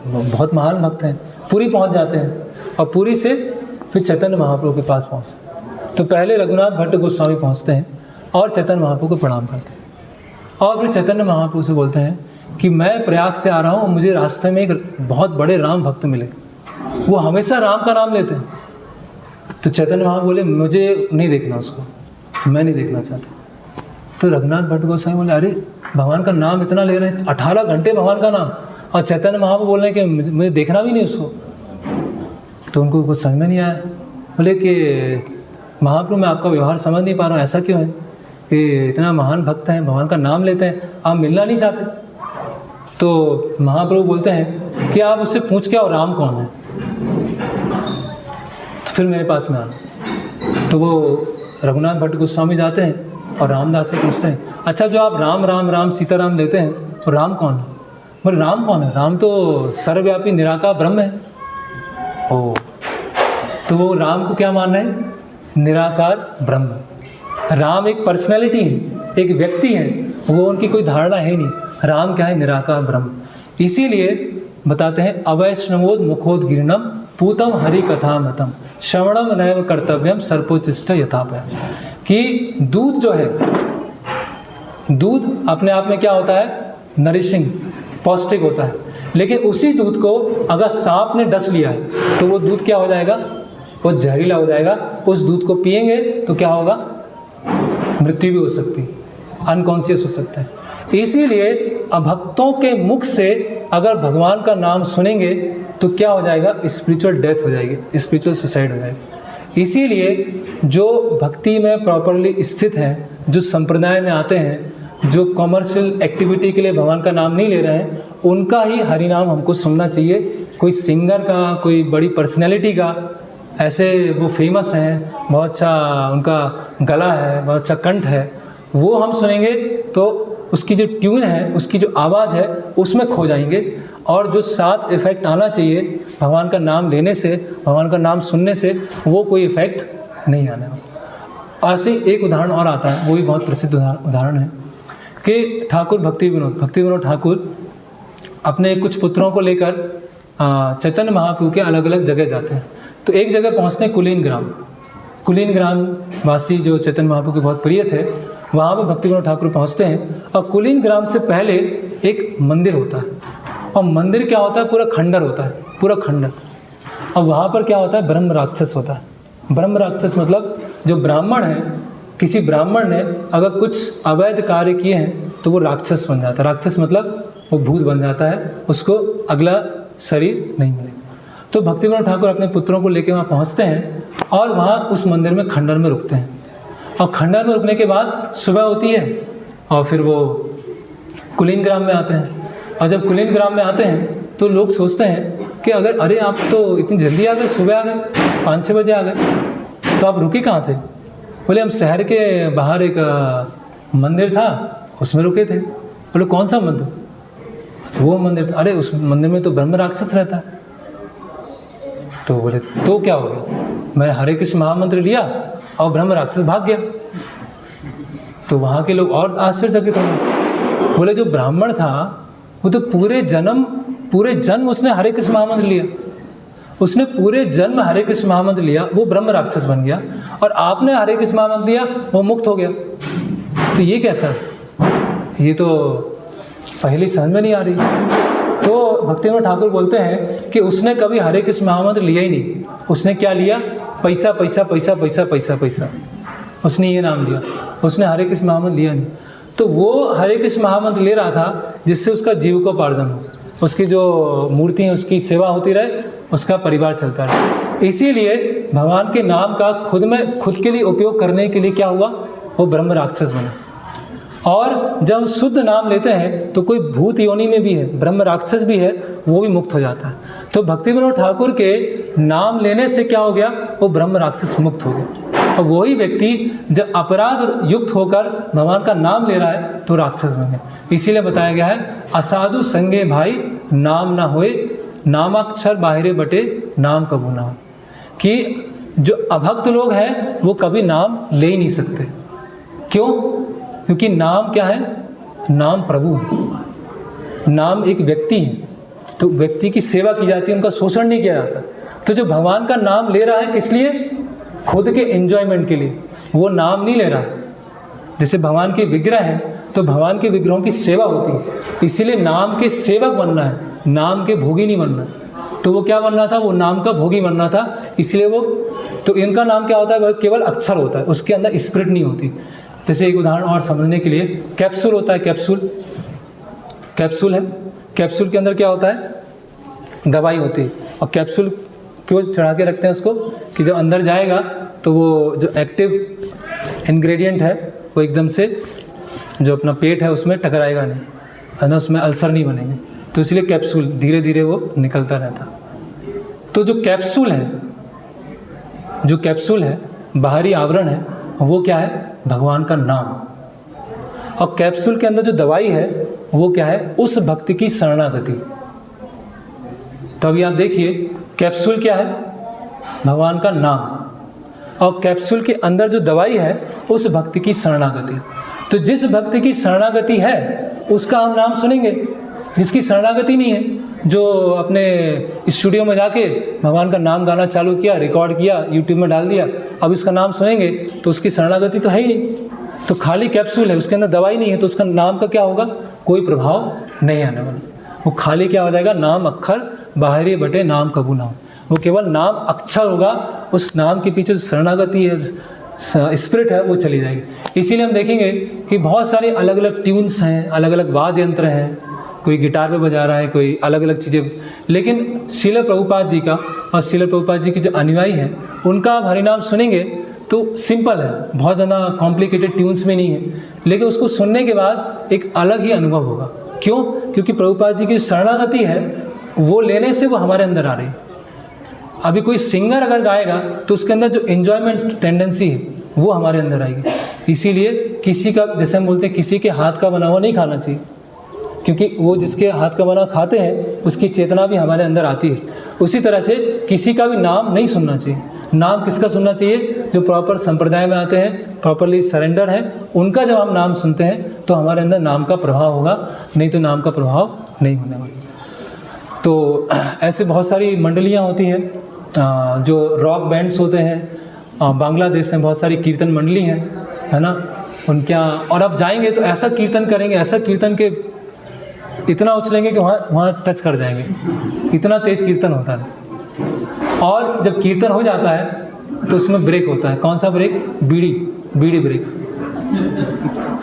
बहुत महान भक्त हैं। पुरी पहुंच जाते हैं और पुरी से फिर चैतन्य महाप्रभु के पास पहुँचते। तो पहले रघुनाथ भट्ट गोस्वामी पहुँचते हैं और चैतन्य महाप्रभु को प्रणाम करते हैं, और फिर चैतन्य महाप्रभु से बोलते हैं कि मैं प्रयाग से आ रहा हूँ, मुझे रास्ते में एक बहुत बड़े राम भक्त मिले, वो हमेशा राम का नाम लेते हैं। तो चैतन्य महाप्रभु बोले मुझे नहीं देखना उसको, मैं नहीं देखना चाहता। तो रघुनाथ भट्ट गोस्वामी बोले अरे भगवान का नाम इतना ले रहे हैं, 18 घंटे भगवान का नाम, और चैतन्य महाप्रभु बोल रहे हैं कि मुझे देखना भी नहीं उसको। तो उनको कुछ समझ में नहीं आया। बोले कि महाप्रभु मैं आपका व्यवहार समझ नहीं पा रहा हूँ, ऐसा क्यों है कि इतना महान भक्त हैं, भगवान का नाम लेते हैं, आप मिलना नहीं चाहते? तो महाप्रभु बोलते हैं कि आप उससे पूछ के आओ राम कौन है, तो फिर मेरे पास में आना। तो वो रघुनाथ भट्ट गोस्वामी जाते हैं और रामदास से पूछते हैं अच्छा जो आप राम राम राम सीताराम लेते हैं तो राम कौन है? बोले राम कौन है? राम तो सर्वव्यापी निराकार ब्रह्म है। ओ, तो वो राम को क्या मान रहे हैं? निराकार ब्रह्म। राम एक पर्सनैलिटी है, एक व्यक्ति है, वो उनकी कोई धारणा है नहीं। राम क्या है? निराकार ब्रह्म। इसीलिए बताते हैं अवैष्णवोद मुखोद गिरणम पूतम हरि कथामृतम श्रवणम नैव कर्तव्यम सर्पोचिष्ट यथापय। कि दूध जो है, दूध अपने आप में क्या होता है? नरिशिंग, पौष्टिक होता है, लेकिन उसी दूध को अगर सांप ने डस लिया है तो वो दूध क्या हो जाएगा? वो जहरीला हो जाएगा। उस दूध को पिएंगे तो क्या होगा? मृत्यु भी हो सकती है, अनकॉन्शियस हो सकता है। इसीलिए अभक्तों के मुख से अगर भगवान का नाम सुनेंगे तो क्या हो जाएगा? स्पिरिचुअल डेथ हो जाएगी, स्पिरिचुअल सुसाइड हो जाएगी। इसीलिए जो भक्ति में प्रॉपरली स्थित हैं, जो संप्रदाय में आते हैं, जो कॉमर्शियल एक्टिविटी के लिए भगवान का नाम नहीं ले रहे हैं, उनका ही हरि नाम हमको सुनना चाहिए। कोई सिंगर का, कोई बड़ी पर्सनैलिटी का, ऐसे वो फेमस हैं, बहुत अच्छा उनका गला है, बहुत अच्छा कंठ है, वो हम सुनेंगे तो उसकी जो ट्यून है, उसकी जो आवाज़ है, उसमें खो जाएंगे। और जो साथ इफ़ेक्ट आना चाहिए भगवान का नाम लेने से, भगवान का नाम सुनने से, वो कोई इफ़ेक्ट नहीं आने वाला। ऐसे एक उदाहरण और आता है, वो भी बहुत प्रसिद्ध उदाहरण है कि ठाकुर भक्ति विनोद ठाकुर अपने कुछ पुत्रों को लेकर चैतन्य महाप्रभु के अलग अलग जगह जाते हैं। तो एक जगह पहुंचते हैं कुलीन ग्राम। कुलीन ग्राम वासी जो चैतन्य महाप्रभु के बहुत प्रिय थे, वहाँ पे भक्ति विनोद ठाकुर पहुँचते हैं। और कुलीन ग्राम से पहले एक मंदिर होता है, और मंदिर क्या होता है, पूरा खंडर होता है, पूरा खंडर। और वहाँ पर क्या होता है, ब्रह्म राक्षस होता है। ब्रह्म राक्षस मतलब जो ब्राह्मण है, किसी ब्राह्मण ने अगर कुछ अवैध कार्य किए हैं तो वो राक्षस बन जाता है। राक्षस मतलब वो भूत बन जाता है, उसको अगला शरीर नहीं मिलेगा। तो भक्ति विनोद ठाकुर अपने पुत्रों को लेकर वहाँ पहुँचते हैं और वहाँ उस मंदिर में खंडर में रुकते हैं। और खंडर में रुकने के बाद सुबह होती है और फिर वो कुलीन ग्राम में आते हैं। और जब कुलीन ग्राम में आते हैं तो लोग सोचते हैं कि अगर अरे आप तो इतनी जल्दी आ गए, सुबह आ गए, 5-6 बजे आ गए, तो आप रुके कहाँ थे? बोले हम शहर के बाहर एक मंदिर था, उसमें रुके थे। बोले कौन सा मंदिर? वो मंदिर था। अरे उस मंदिर में तो ब्रह्म राक्षस रहता है। तो बोले तो क्या हो गया? मैंने हरे कृष्ण महामंत्र लिया और ब्रह्म राक्षस भाग गया। तो वहाँ के लोग और आश्चर्यचकित हो गए। बोले जो ब्राह्मण था वो तो पूरे जन्म उसने हरे कृष्ण महामंत्र लिया, उसने पूरे जन्म हरे कृष्ण महामंत्र लिया, वो ब्रह्म राक्षस बन गया, और आपने हरे कृष्ण महामंत्र लिया, वो मुक्त हो गया। तो ये कैसा? ये तो पहली समझ में नहीं आ रही। तो भक्ति विनोद ठाकुर बोलते हैं कि उसने कभी हरे कृष्ण महामंत्र लिया ही नहीं। उसने क्या लिया? पैसा पैसा पैसा पैसा पैसा पैसा, उसने ये नाम लिया, उसने हरे कृष्ण महामंत्र लिया नहीं। तो वो हरे कृष्ण महामंत्र ले रहा था जिससे उसका जीविकोपार्जन हो, उसकी जो मूर्ति है उसकी सेवा होती रहे, उसका परिवार चलता रहे। इसीलिए भगवान के नाम का खुद के लिए उपयोग करने के लिए क्या हुआ? वो ब्रह्म राक्षस बना। और जब हम शुद्ध नाम लेते हैं तो कोई भूत योनि में भी है, ब्रह्म राक्षस भी है, वो भी मुक्त हो जाता है। तो भक्ति विनोद ठाकुर के नाम लेने से क्या हो गया? वो ब्रह्म राक्षस मुक्त हो गया। और वही व्यक्ति जब अपराध युक्त होकर भगवान का नाम ले रहा है तो राक्षस बन गया। इसीलिए बताया गया है, असाधु संगे भाई नाम ना होए, नामाक्षर बाहिरे बटे नाम कबू ना हो। कि जो अभक्त लोग हैं वो कभी नाम ले ही नहीं सकते। क्यों? क्योंकि नाम क्या है? नाम प्रभु है, नाम एक व्यक्ति है, तो व्यक्ति की सेवा की जाती है, उनका शोषण नहीं किया जाता। तो जो भगवान का नाम ले रहा है किस लिए? खुद के एंजॉयमेंट के लिए, वो नाम नहीं ले रहा है। जैसे भगवान के विग्रह हैं तो भगवान के विग्रहों की सेवा होती है, इसीलिए नाम के सेवक बनना है, नाम के भोगी नहीं बनना है। तो वो क्या बनना था? वो नाम का भोगी बनना था। इसलिए वो, तो इनका नाम क्या होता है? केवल अक्षर होता है, उसके अंदर स्पिरिट नहीं होती। जैसे एक उदाहरण और समझने के लिए, कैप्सूल होता है, कैप्सूल है, कैप्सूल के अंदर क्या होता है? दवाई होती है। और कैप्सूल क्यों चढ़ा के रखते हैं उसको? कि जब अंदर जाएगा तो वो जो एक्टिव इंग्रेडिएंट है वो एकदम से जो अपना पेट है उसमें टकराएगा नहीं, है ना, उसमें अल्सर नहीं बनेंगे। तो इसलिए कैप्सूल धीरे धीरे वो निकलता रहता। तो जो कैप्सूल है बाहरी आवरण है, वो क्या है? भगवान का नाम। और कैप्सूल के अंदर जो दवाई है वो क्या है? उस भक्ति की शरणागति। तो अभी आप देखिए, कैप्सूल क्या है? भगवान का नाम। और कैप्सूल के अंदर जो दवाई है उस भक्ति की शरणागति। तो जिस भक्ति की शरणागति है उसका हम नाम सुनेंगे। जिसकी शरणागति नहीं है, जो अपने स्टूडियो में जाके भगवान का नाम गाना चालू किया, रिकॉर्ड किया, यूट्यूब में डाल दिया, अब इसका नाम सुनेंगे तो उसकी शरणागति तो है ही नहीं। तो खाली कैप्सूल है, उसके अंदर दवाई नहीं है, तो उसका नाम का क्या होगा? कोई प्रभाव नहीं आने वाला। वो खाली क्या हो जाएगा? नाम अक्षर बाहरी बटे नाम कबू ना हो। वो केवल नाम अक्षर होगा, उस नाम के पीछे जो शरणागति है, स्पिरिट है, वो चली जाएगी। इसीलिए हम देखेंगे कि बहुत सारे अलग अलग ट्यून्स हैं, अलग अलग वाद्य यंत्र हैं, कोई गिटार पे बजा रहा है, कोई अलग अलग चीज़ें। लेकिन श्रील प्रभुपाद जी का और श्रील प्रभुपाद जी के जो अनुयायी हैं उनका आप हरिनाम सुनेंगे तो सिंपल है, बहुत ज़्यादा कॉम्प्लिकेटेड ट्यून्स में नहीं है, लेकिन उसको सुनने के बाद एक अलग ही अनुभव होगा। क्यों? क्योंकि प्रभुपाद जी की शरणागति है, वो लेने से वो हमारे अंदर आ रही है। अभी कोई सिंगर अगर गाएगा तो उसके अंदर जो एन्जॉयमेंट टेंडेंसी है वो हमारे अंदर आएगी। इसीलिए किसी का, जैसे हम बोलते हैं, किसी के हाथ का बना हुआ नहीं खाना चाहिए, क्योंकि वो जिसके हाथ का बना खाते हैं उसकी चेतना भी हमारे अंदर आती है। उसी तरह से किसी का भी नाम नहीं सुनना चाहिए। नाम किसका सुनना चाहिए? जो प्रॉपर संप्रदाय में आते हैं, प्रॉपरली सरेंडर है, उनका जब हम नाम सुनते हैं तो हमारे अंदर नाम का प्रभाव होगा, नहीं तो नाम का प्रभाव नहीं होने वाला। तो ऐसे बहुत सारी मंडलियाँ होती हैं, जो रॉक बैंड्स होते हैं, बांग्लादेश में बहुत सारी कीर्तन मंडली हैं, है ना, उनके यहाँ। और आप जाएंगे तो ऐसा कीर्तन करेंगे, ऐसा कीर्तन के इतना उछलेंगे कि वहाँ टच कर जाएंगे, इतना तेज कीर्तन होता है। और जब कीर्तन हो जाता है तो उसमें ब्रेक होता है। कौन सा ब्रेक? बीड़ी ब्रेक।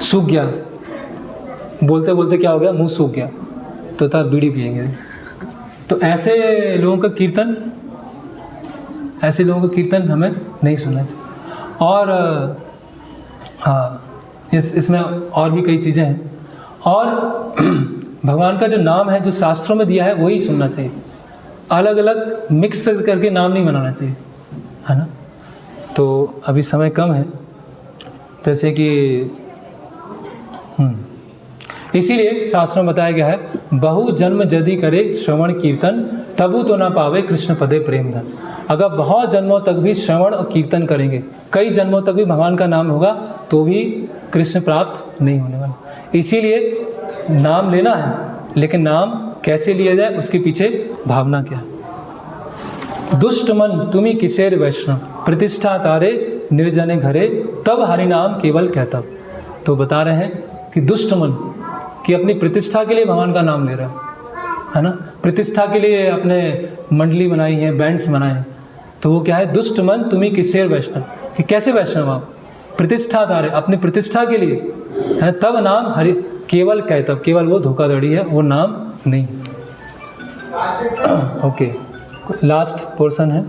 सूख गया, बोलते बोलते क्या हो गया, मुंह सूख गया, तो था बीड़ी पिएंगे। तो ऐसे लोगों का कीर्तन हमें नहीं सुनना चाहिए। और हाँ, इसमें और भी कई चीज़ें हैं। और भगवान का जो नाम है, जो शास्त्रों में दिया है, वही सुनना चाहिए। अलग अलग मिक्स करके नाम नहीं बनाना चाहिए, है ना। तो अभी समय कम है, जैसे कि इसीलिए शास्त्रों में बताया गया है, बहु जन्म यदि करे श्रवण कीर्तन, तबु तो ना पावे कृष्ण पदे प्रेम धन। अगर बहुत जन्मों तक भी श्रवण और कीर्तन करेंगे, कई जन्मों तक भी भगवान का नाम होगा, तो भी कृष्ण प्राप्त नहीं होने वाला। इसीलिए नाम लेना है, लेकिन नाम कैसे लिया जाए, उसके पीछे भावना क्या है। दुष्ट मन तुम्ही किसेर वैष्णव, प्रतिष्ठा तारे निर्जने घरे, तब हरि नाम केवल कहतब। तो बता रहे हैं कि दुष्ट मन कि अपनी प्रतिष्ठा के लिए भगवान का नाम ले रहा है ना, प्रतिष्ठा के लिए अपने मंडली बनाई है, बैंड्स बनाए हैं। तो वो क्या है, दुष्ट मन तुम्ही किसेर वैष्णव, कि कैसे वैष्णव आप, प्रतिष्ठा तारे, अपनी प्रतिष्ठा के लिए है, तब नाम हरि केवल कहतब। केवल वो धोखाधड़ी है, वो नाम नहीं। ओके, लास्ट पोर्शन है।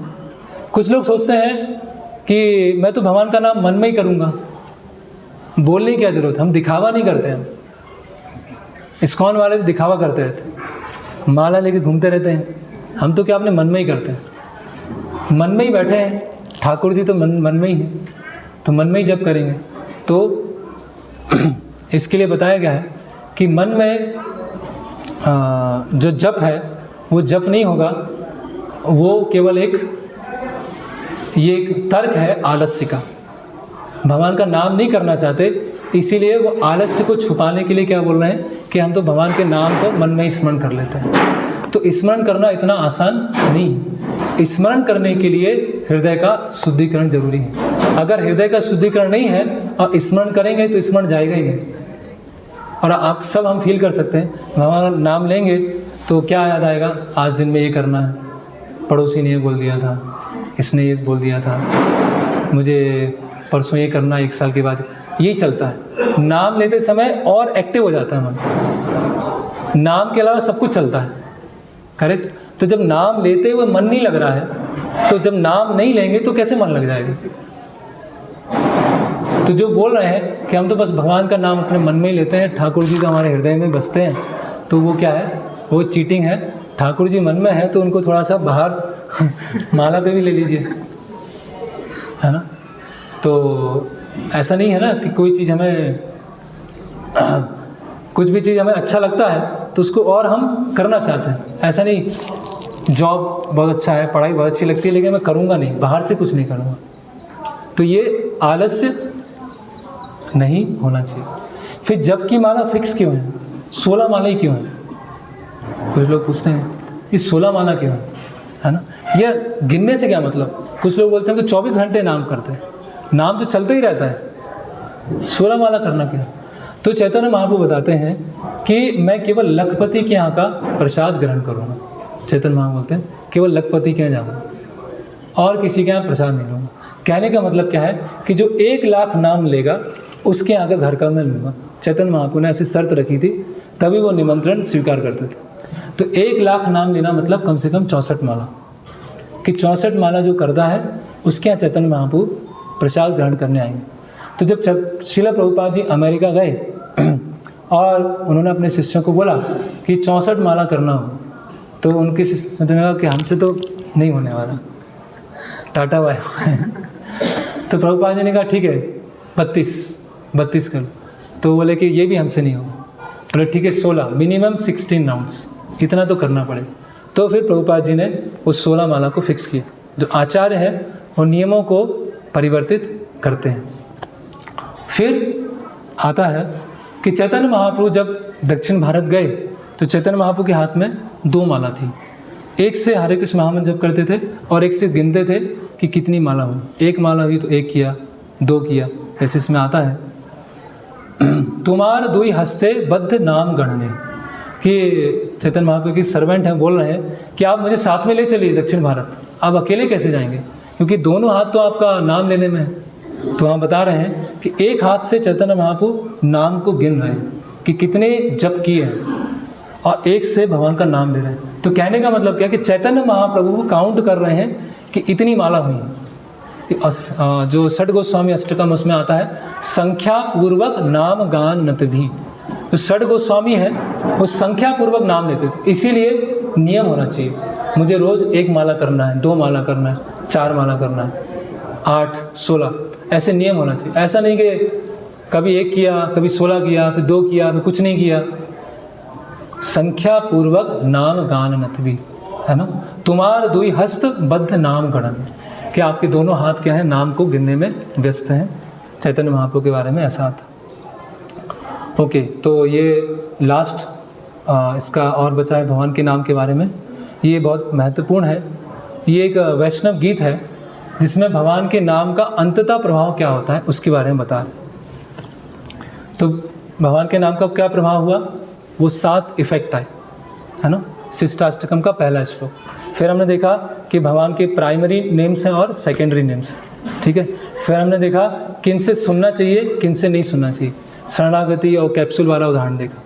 कुछ लोग सोचते हैं कि मैं तो भगवान का नाम मन में ही करूँगा, बोलने की क्या जरूरत, हम दिखावा नहीं करते हैं। इस्कॉन वाले तो दिखावा करते रहते हैं, माला लेके घूमते रहते हैं, हम तो क्या अपने मन में ही करते हैं। मन में ही बैठे हैं, ठाकुर जी तो मन में ही हैं, तो मन में ही जप करेंगे। तो इसके लिए बताया गया है कि मन में जो जप है, वो जप नहीं होगा, वो केवल एक तर्क है आलस्य का। भगवान का नाम नहीं करना चाहते, इसीलिए वो आलस्य को छुपाने के लिए क्या बोल रहे हैं कि हम तो भगवान के नाम को मन में ही स्मरण कर लेते हैं। तो स्मरण करना इतना आसान नहीं। स्मरण करने के लिए हृदय का शुद्धिकरण जरूरी है। अगर हृदय का शुद्धिकरण नहीं है और स्मरण करेंगे तो स्मरण जाएगा ही नहीं। और आप सब हम फील कर सकते हैं, भगवान नाम लेंगे तो क्या याद आएगा, आज दिन में ये करना है, पड़ोसी ने ये बोल दिया था, इसने ये बोल दिया था, मुझे परसों ये करना, 1 साल के बाद, यही चलता है। नाम लेते समय और एक्टिव हो जाता है मन, नाम के अलावा सब कुछ चलता है, करेक्ट। तो जब नाम लेते हुए मन नहीं लग रहा है, तो जब नाम नहीं लेंगे तो कैसे मन लग जाएगा। तो जो बोल रहे हैं कि हम तो बस भगवान का नाम अपने मन में ही लेते हैं, ठाकुर जी तो हमारे हृदय में बसते हैं, तो वो क्या है, वो चीटिंग है। ठाकुर जी मन में है तो उनको थोड़ा सा बाहर माला पे भी ले लीजिए, है ना। तो ऐसा नहीं है ना कि कोई चीज़ हमें कुछ भी चीज़ हमें अच्छा लगता है तो उसको और हम करना चाहते हैं। ऐसा नहीं, जॉब बहुत अच्छा है, पढ़ाई बहुत अच्छी लगती है, लेकिन मैं करूँगा नहीं, बाहर से कुछ नहीं करूँगा। तो ये आलस्य नहीं होना चाहिए। फिर जप की माला फिक्स क्यों है, 16 माला ही क्यों है? कुछ लोग पूछते हैं ये 16 माला क्यों है ना। ये गिनने से क्या मतलब, कुछ लोग बोलते हैं तो 24 घंटे नाम करते हैं, नाम तो चलता ही रहता है, 16 माला करना क्या। तो चैतन्य महाप्रभु बताते हैं कि मैं केवल लखपति के यहाँ का प्रसाद ग्रहण करूँगा। चैतन्य महाप्रभु बोलते हैं केवल लखपति के यहाँ जाऊँगा और किसी के यहाँ प्रसाद नहीं लूँगा। कहने का मतलब क्या है कि जो 1 लाख नाम लेगा उसके यहाँ का घर का मैं लूँगा। चैतन्य महाप्रभु ने ऐसी शर्त रखी थी, तभी वो निमंत्रण स्वीकार करते थे। तो 1 लाख नाम लेना मतलब कम से कम 64 माला, कि 64 माला जो करता है उसके यहाँ चैतन्य महाप्रभु प्रसाद ग्रहण करने आएंगे। तो जब श्रील प्रभुपाद जी अमेरिका गए और उन्होंने अपने शिष्यों को बोला कि 64 माला करना हो, तो उनके शिष्यों ने कहा कि हमसे तो नहीं होने वाला, टाटा बाय। तो प्रभुपाद जी ने कहा ठीक है 32 कर। तो बोले कि ये भी हमसे नहीं होगा। बोले ठीक है 16, मिनिमम 16 राउंड्स, इतना तो करना पड़ेगा। तो फिर प्रभुपाद जी ने उस 16 माला को फिक्स किया। जो आचार्य है वो नियमों को परिवर्तित करते हैं। फिर आता है कि चैतन्य महाप्रभु जब दक्षिण भारत गए तो चैतन्य महाप्रभु के हाथ में 2 माला थी। एक से हरे कृष्ण महामंत्र जप करते थे और एक से गिनते थे कि कितनी माला हुई। एक माला हुई तो एक किया, दो किया, ऐसे इसमें आता है। तुम्हार दुई हस्ते बद्ध नाम गणने, कि चैतन्य महाप्रभु की सर्वेंट हैं, बोल रहे हैं कि आप मुझे साथ में ले चलिए दक्षिण भारत, आप अकेले कैसे जाएंगे, क्योंकि दोनों हाथ तो आपका नाम लेने में है। तो हम बता रहे हैं कि एक हाथ से चैतन्य महाप्रभु नाम को गिन रहे हैं कि कितने जप किए हैं, और एक से भगवान का नाम ले रहे हैं। तो कहने का मतलब क्या कि चैतन्य महाप्रभु काउंट कर रहे हैं कि इतनी माला हुई है। जो षट गोस्वामी अष्टकम उसमें आता है, संख्या पूर्वक नाम गान नत भी। जो षट गोस्वामी है वो संख्या पूर्वक नाम लेते थे, इसीलिए नियम होना चाहिए, मुझे रोज़ 1 माला करना है, 2 माला करना है, 4 माला करना है, 8, 16, ऐसे नियम होना चाहिए। ऐसा नहीं कि कभी 1 किया, कभी 16 किया, फिर 2 किया, फिर कुछ नहीं किया। संख्या पूर्वक नाम गान नत भी, है ना। तुम्हार दुई हस्त बद्ध नाम गणन, कि आपके दोनों हाथ क्या है, नाम को गिनने में व्यस्त हैं। चैतन्य महाप्रभु के बारे में ऐसा आता। ओके, तो ये लास्ट इसका और बचा है भगवान के नाम के बारे में। ये बहुत महत्वपूर्ण है। ये एक वैष्णव गीत है जिसमें भगवान के नाम का अंततः प्रभाव क्या होता है उसके बारे में बता रहे। तो भगवान के नाम का क्या प्रभाव हुआ, वो 7 इफेक्ट आए, है ना। शिष्टाष्टकम का पहला श्लोक। फिर हमने देखा कि भगवान के प्राइमरी नेम्स हैं और सेकेंडरी नेम्स, ठीक है। फिर हमने देखा किन से सुनना चाहिए, किन से नहीं सुनना चाहिए, शरणागति और कैप्सूल वाला उदाहरण देखा।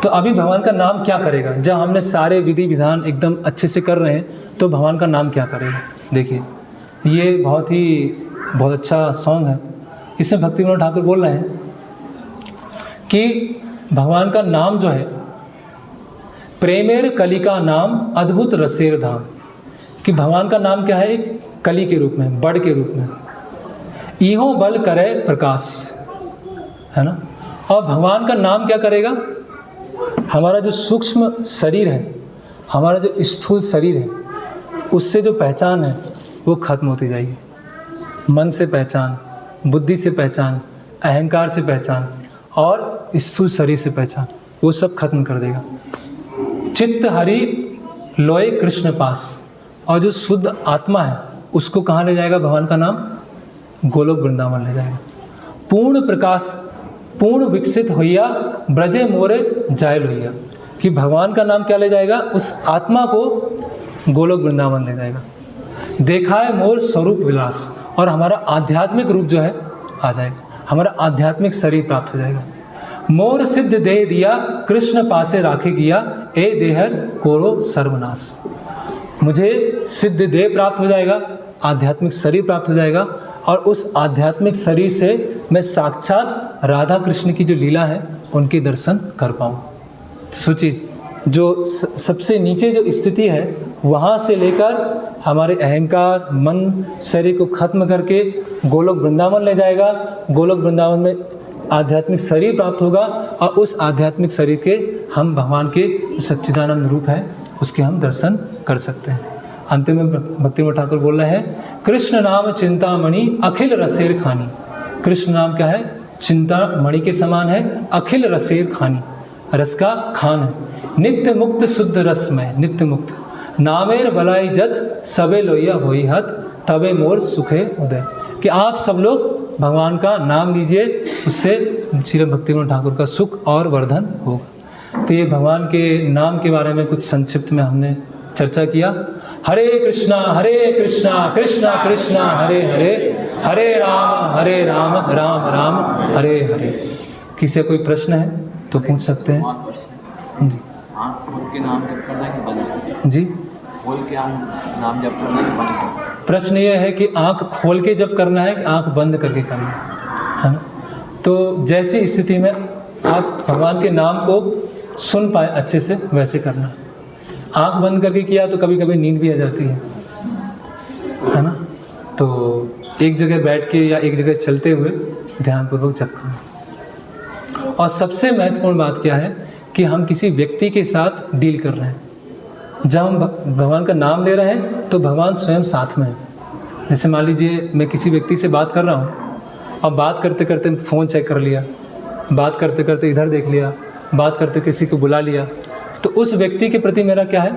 तो अभी भगवान का नाम क्या करेगा, जब हमने सारे विधि विधान एकदम अच्छे से कर रहे हैं, तो भगवान का नाम क्या करेगा। देखिए, ये बहुत अच्छा सॉन्ग है। इसमें भक्ति विनोद ठाकुर बोल रहे हैं कि भगवान का नाम जो है, प्रेमेर कली का नाम अद्भुत रसेर धाम, कि भगवान का नाम क्या है, एक कली के रूप में, बड़ के रूप में, इहो बल करे प्रकाश, है ना। और भगवान का नाम क्या करेगा, हमारा जो सूक्ष्म शरीर है, हमारा जो स्थूल शरीर है, उससे जो पहचान है वो खत्म होती जाएगी। मन से पहचान, बुद्धि से पहचान, अहंकार से पहचान और स्थूल शरीर से पहचान, वो सब खत्म कर देगा। चित्त हरि लोय कृष्ण पास, और जो शुद्ध आत्मा है उसको कहाँ ले जाएगा भगवान का नाम, गोलोक वृंदावन ले जाएगा। पूर्ण प्रकाश पूर्ण विकसित होइया ब्रजे मोरे जाय लोहिया, कि भगवान का नाम क्या ले जाएगा, उस आत्मा को गोलोक वृंदावन ले जाएगा। देखा है मोर स्वरूप विलास, और हमारा आध्यात्मिक रूप जो है आ जाएगा, हमारा आध्यात्मिक शरीर प्राप्त हो जाएगा। मोर सिद्ध देह दिया कृष्ण पासे राखे किया, ए देहर कोरो सर्वनाश, मुझे सिद्ध देह प्राप्त हो जाएगा, आध्यात्मिक शरीर प्राप्त हो जाएगा, और उस आध्यात्मिक शरीर से मैं साक्षात राधा कृष्ण की जो लीला है उनके दर्शन कर पाऊँ। सोचिए, जो सबसे नीचे जो स्थिति है, वहाँ से लेकर हमारे अहंकार, मन, शरीर को खत्म करके गोलोक वृंदावन ले जाएगा। गोलोक वृंदावन में आध्यात्मिक शरीर प्राप्त होगा, और उस आध्यात्मिक शरीर के हम भगवान के सच्चिदानंद रूप है उसके हम दर्शन कर सकते हैं। अंत में भक्ति विनोद ठाकुर बोल रहे हैं, कृष्ण नाम चिंतामणि अखिल रसेर खानी। कृष्ण नाम क्या है, चिंतामणि के समान है, अखिल रसेर खानी, रस का खान है। नित्य मुक्त शुद्ध रस में, नित्य मुक्त, नामेर बलाई जत सबे लोहिया होई हत, तबे मोर सुखे उदय, कि आप सब लोग भगवान का नाम लीजिए, उससे श्री भक्ति विनोद ठाकुर का सुख और वर्धन होगा। तो ये भगवान के नाम के बारे में कुछ संक्षिप्त में हमने चर्चा किया। हरे कृष्णा कृष्णा कृष्णा हरे हरे, हरे राम राम राम हरे हरे। किसी कोई प्रश्न है तो पूछ सकते हैं जी। खोल के नाम जप करना है कि बंद? जी, खोल के नाम जप करना है कि बंद? प्रश्न ये है कि आँख खोल के जप करना है कि आँख बंद करके करना है ना। तो जैसी स्थिति में आप भगवान के नाम को सुन पाए अच्छे से, वैसे करना है। आँख बंद करके किया तो कभी कभी नींद भी आ जाती है ना। तो एक जगह बैठ के या एक जगह चलते हुए ध्यानपूर्वक जप करना। और सबसे महत्वपूर्ण बात क्या है कि हम किसी व्यक्ति के साथ डील कर रहे हैं। जब हम भगवान का नाम ले रहे हैं तो भगवान स्वयं साथ में है। जैसे मान लीजिए मैं किसी व्यक्ति से बात कर रहा हूँ, और बात करते करते फ़ोन चेक कर लिया, बात करते करते इधर देख लिया, बात करते किसी को बुला लिया, तो उस व्यक्ति के प्रति मेरा क्या है,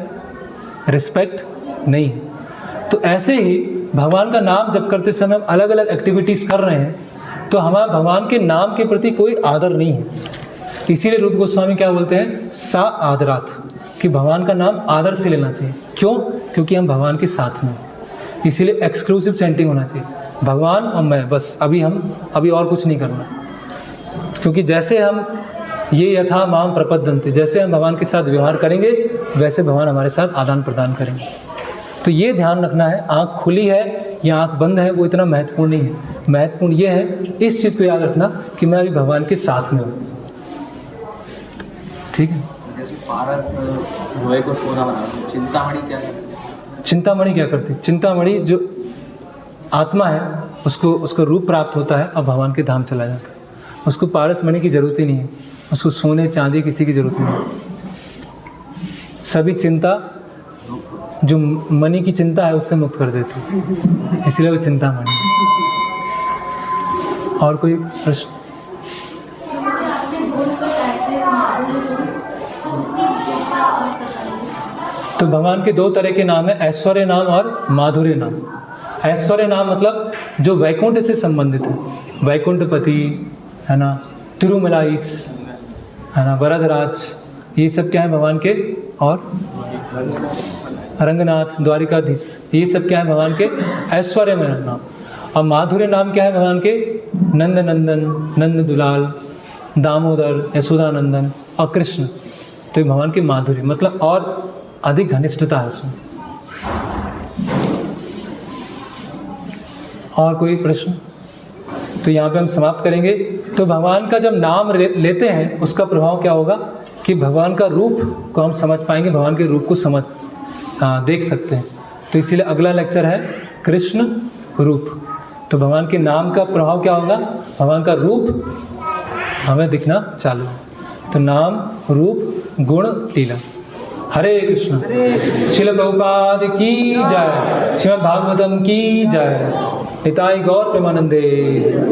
रिस्पेक्ट नहीं है। तो ऐसे ही भगवान का नाम जप करते समय हम अलग अलग एक्टिविटीज़ कर रहे हैं तो हमारा भगवान के नाम के प्रति कोई आदर नहीं है। इसीलिए रूप गोस्वामी क्या बोलते हैं, सा आदरात, कि भगवान का नाम आदर से लेना चाहिए। क्यों? क्योंकि हम भगवान के साथ में हैं। इसीलिए एक्सक्लूसिव चैंटिंग होना चाहिए, भगवान और मैं, बस अभी और कुछ नहीं करना। क्योंकि जैसे हम ये यथा माम प्रपद्यन्ते, जैसे हम भगवान के साथ व्यवहार करेंगे वैसे भगवान हमारे साथ आदान प्रदान करेंगे। तो ये ध्यान रखना है, आँख खुली है या आँख बंद है वो इतना महत्वपूर्ण नहीं है। महत्वपूर्ण ये है, इस चीज़ को याद रखना कि मैं अभी भगवान के साथ में हूँ। ठीक है। जैसे पारस लोहे को सोना बनाते हैं, चिंतामणि क्या करते हैं? चिंतामणि क्या करती है? चिंतामणि जो आत्मा है उसको रूप प्राप्त होता है और भगवान के धाम चला जाता है। उसको पारस मणि की जरूरत ही नहीं है, उसको सोने चांदी किसी की जरूरत नहीं है। सभी चिंता जो मणि की चिंता है उससे मुक्त कर देती है, इसलिए वो चिंतामणि है। और कोई प्रश्न? तो भगवान के दो तरह के नाम है, ऐश्वर्य नाम और माधुर्य नाम। ऐश्वर्य नाम मतलब जो वैकुंठ से संबंधित है, वैकुंठपति है ना, तिरुमलाईस है ना, वरदराज, ये सब क्या है भगवान के, और रंगनाथ, द्वारिकाधीश, ये सब क्या है भगवान के ऐश्वर्य में नाम। और माधुर्य नाम क्या है भगवान के, नंद नंदन, नंद दुलाल, दामोदर, यशोदानंदन और कृष्ण। तो ये भगवान के माधुर्य मतलब और अधिक घनिष्ठता है उसमें। और कोई प्रश्न? तो यहाँ पे हम समाप्त करेंगे। तो भगवान का जब नाम लेते हैं उसका प्रभाव क्या होगा कि भगवान का रूप को हम समझ पाएंगे, भगवान के रूप को देख सकते हैं। तो इसीलिए अगला लेक्चर है कृष्ण रूप। तो भगवान के नाम का प्रभाव क्या होगा, भगवान का रूप हमें दिखना चालू। तो नाम, रूप, गुण, लीला। हरे कृष्ण। श्रील प्रभुपाद की जय, श्रीमद् भागवतम की जय, निताई गौर प्रेमानंदे।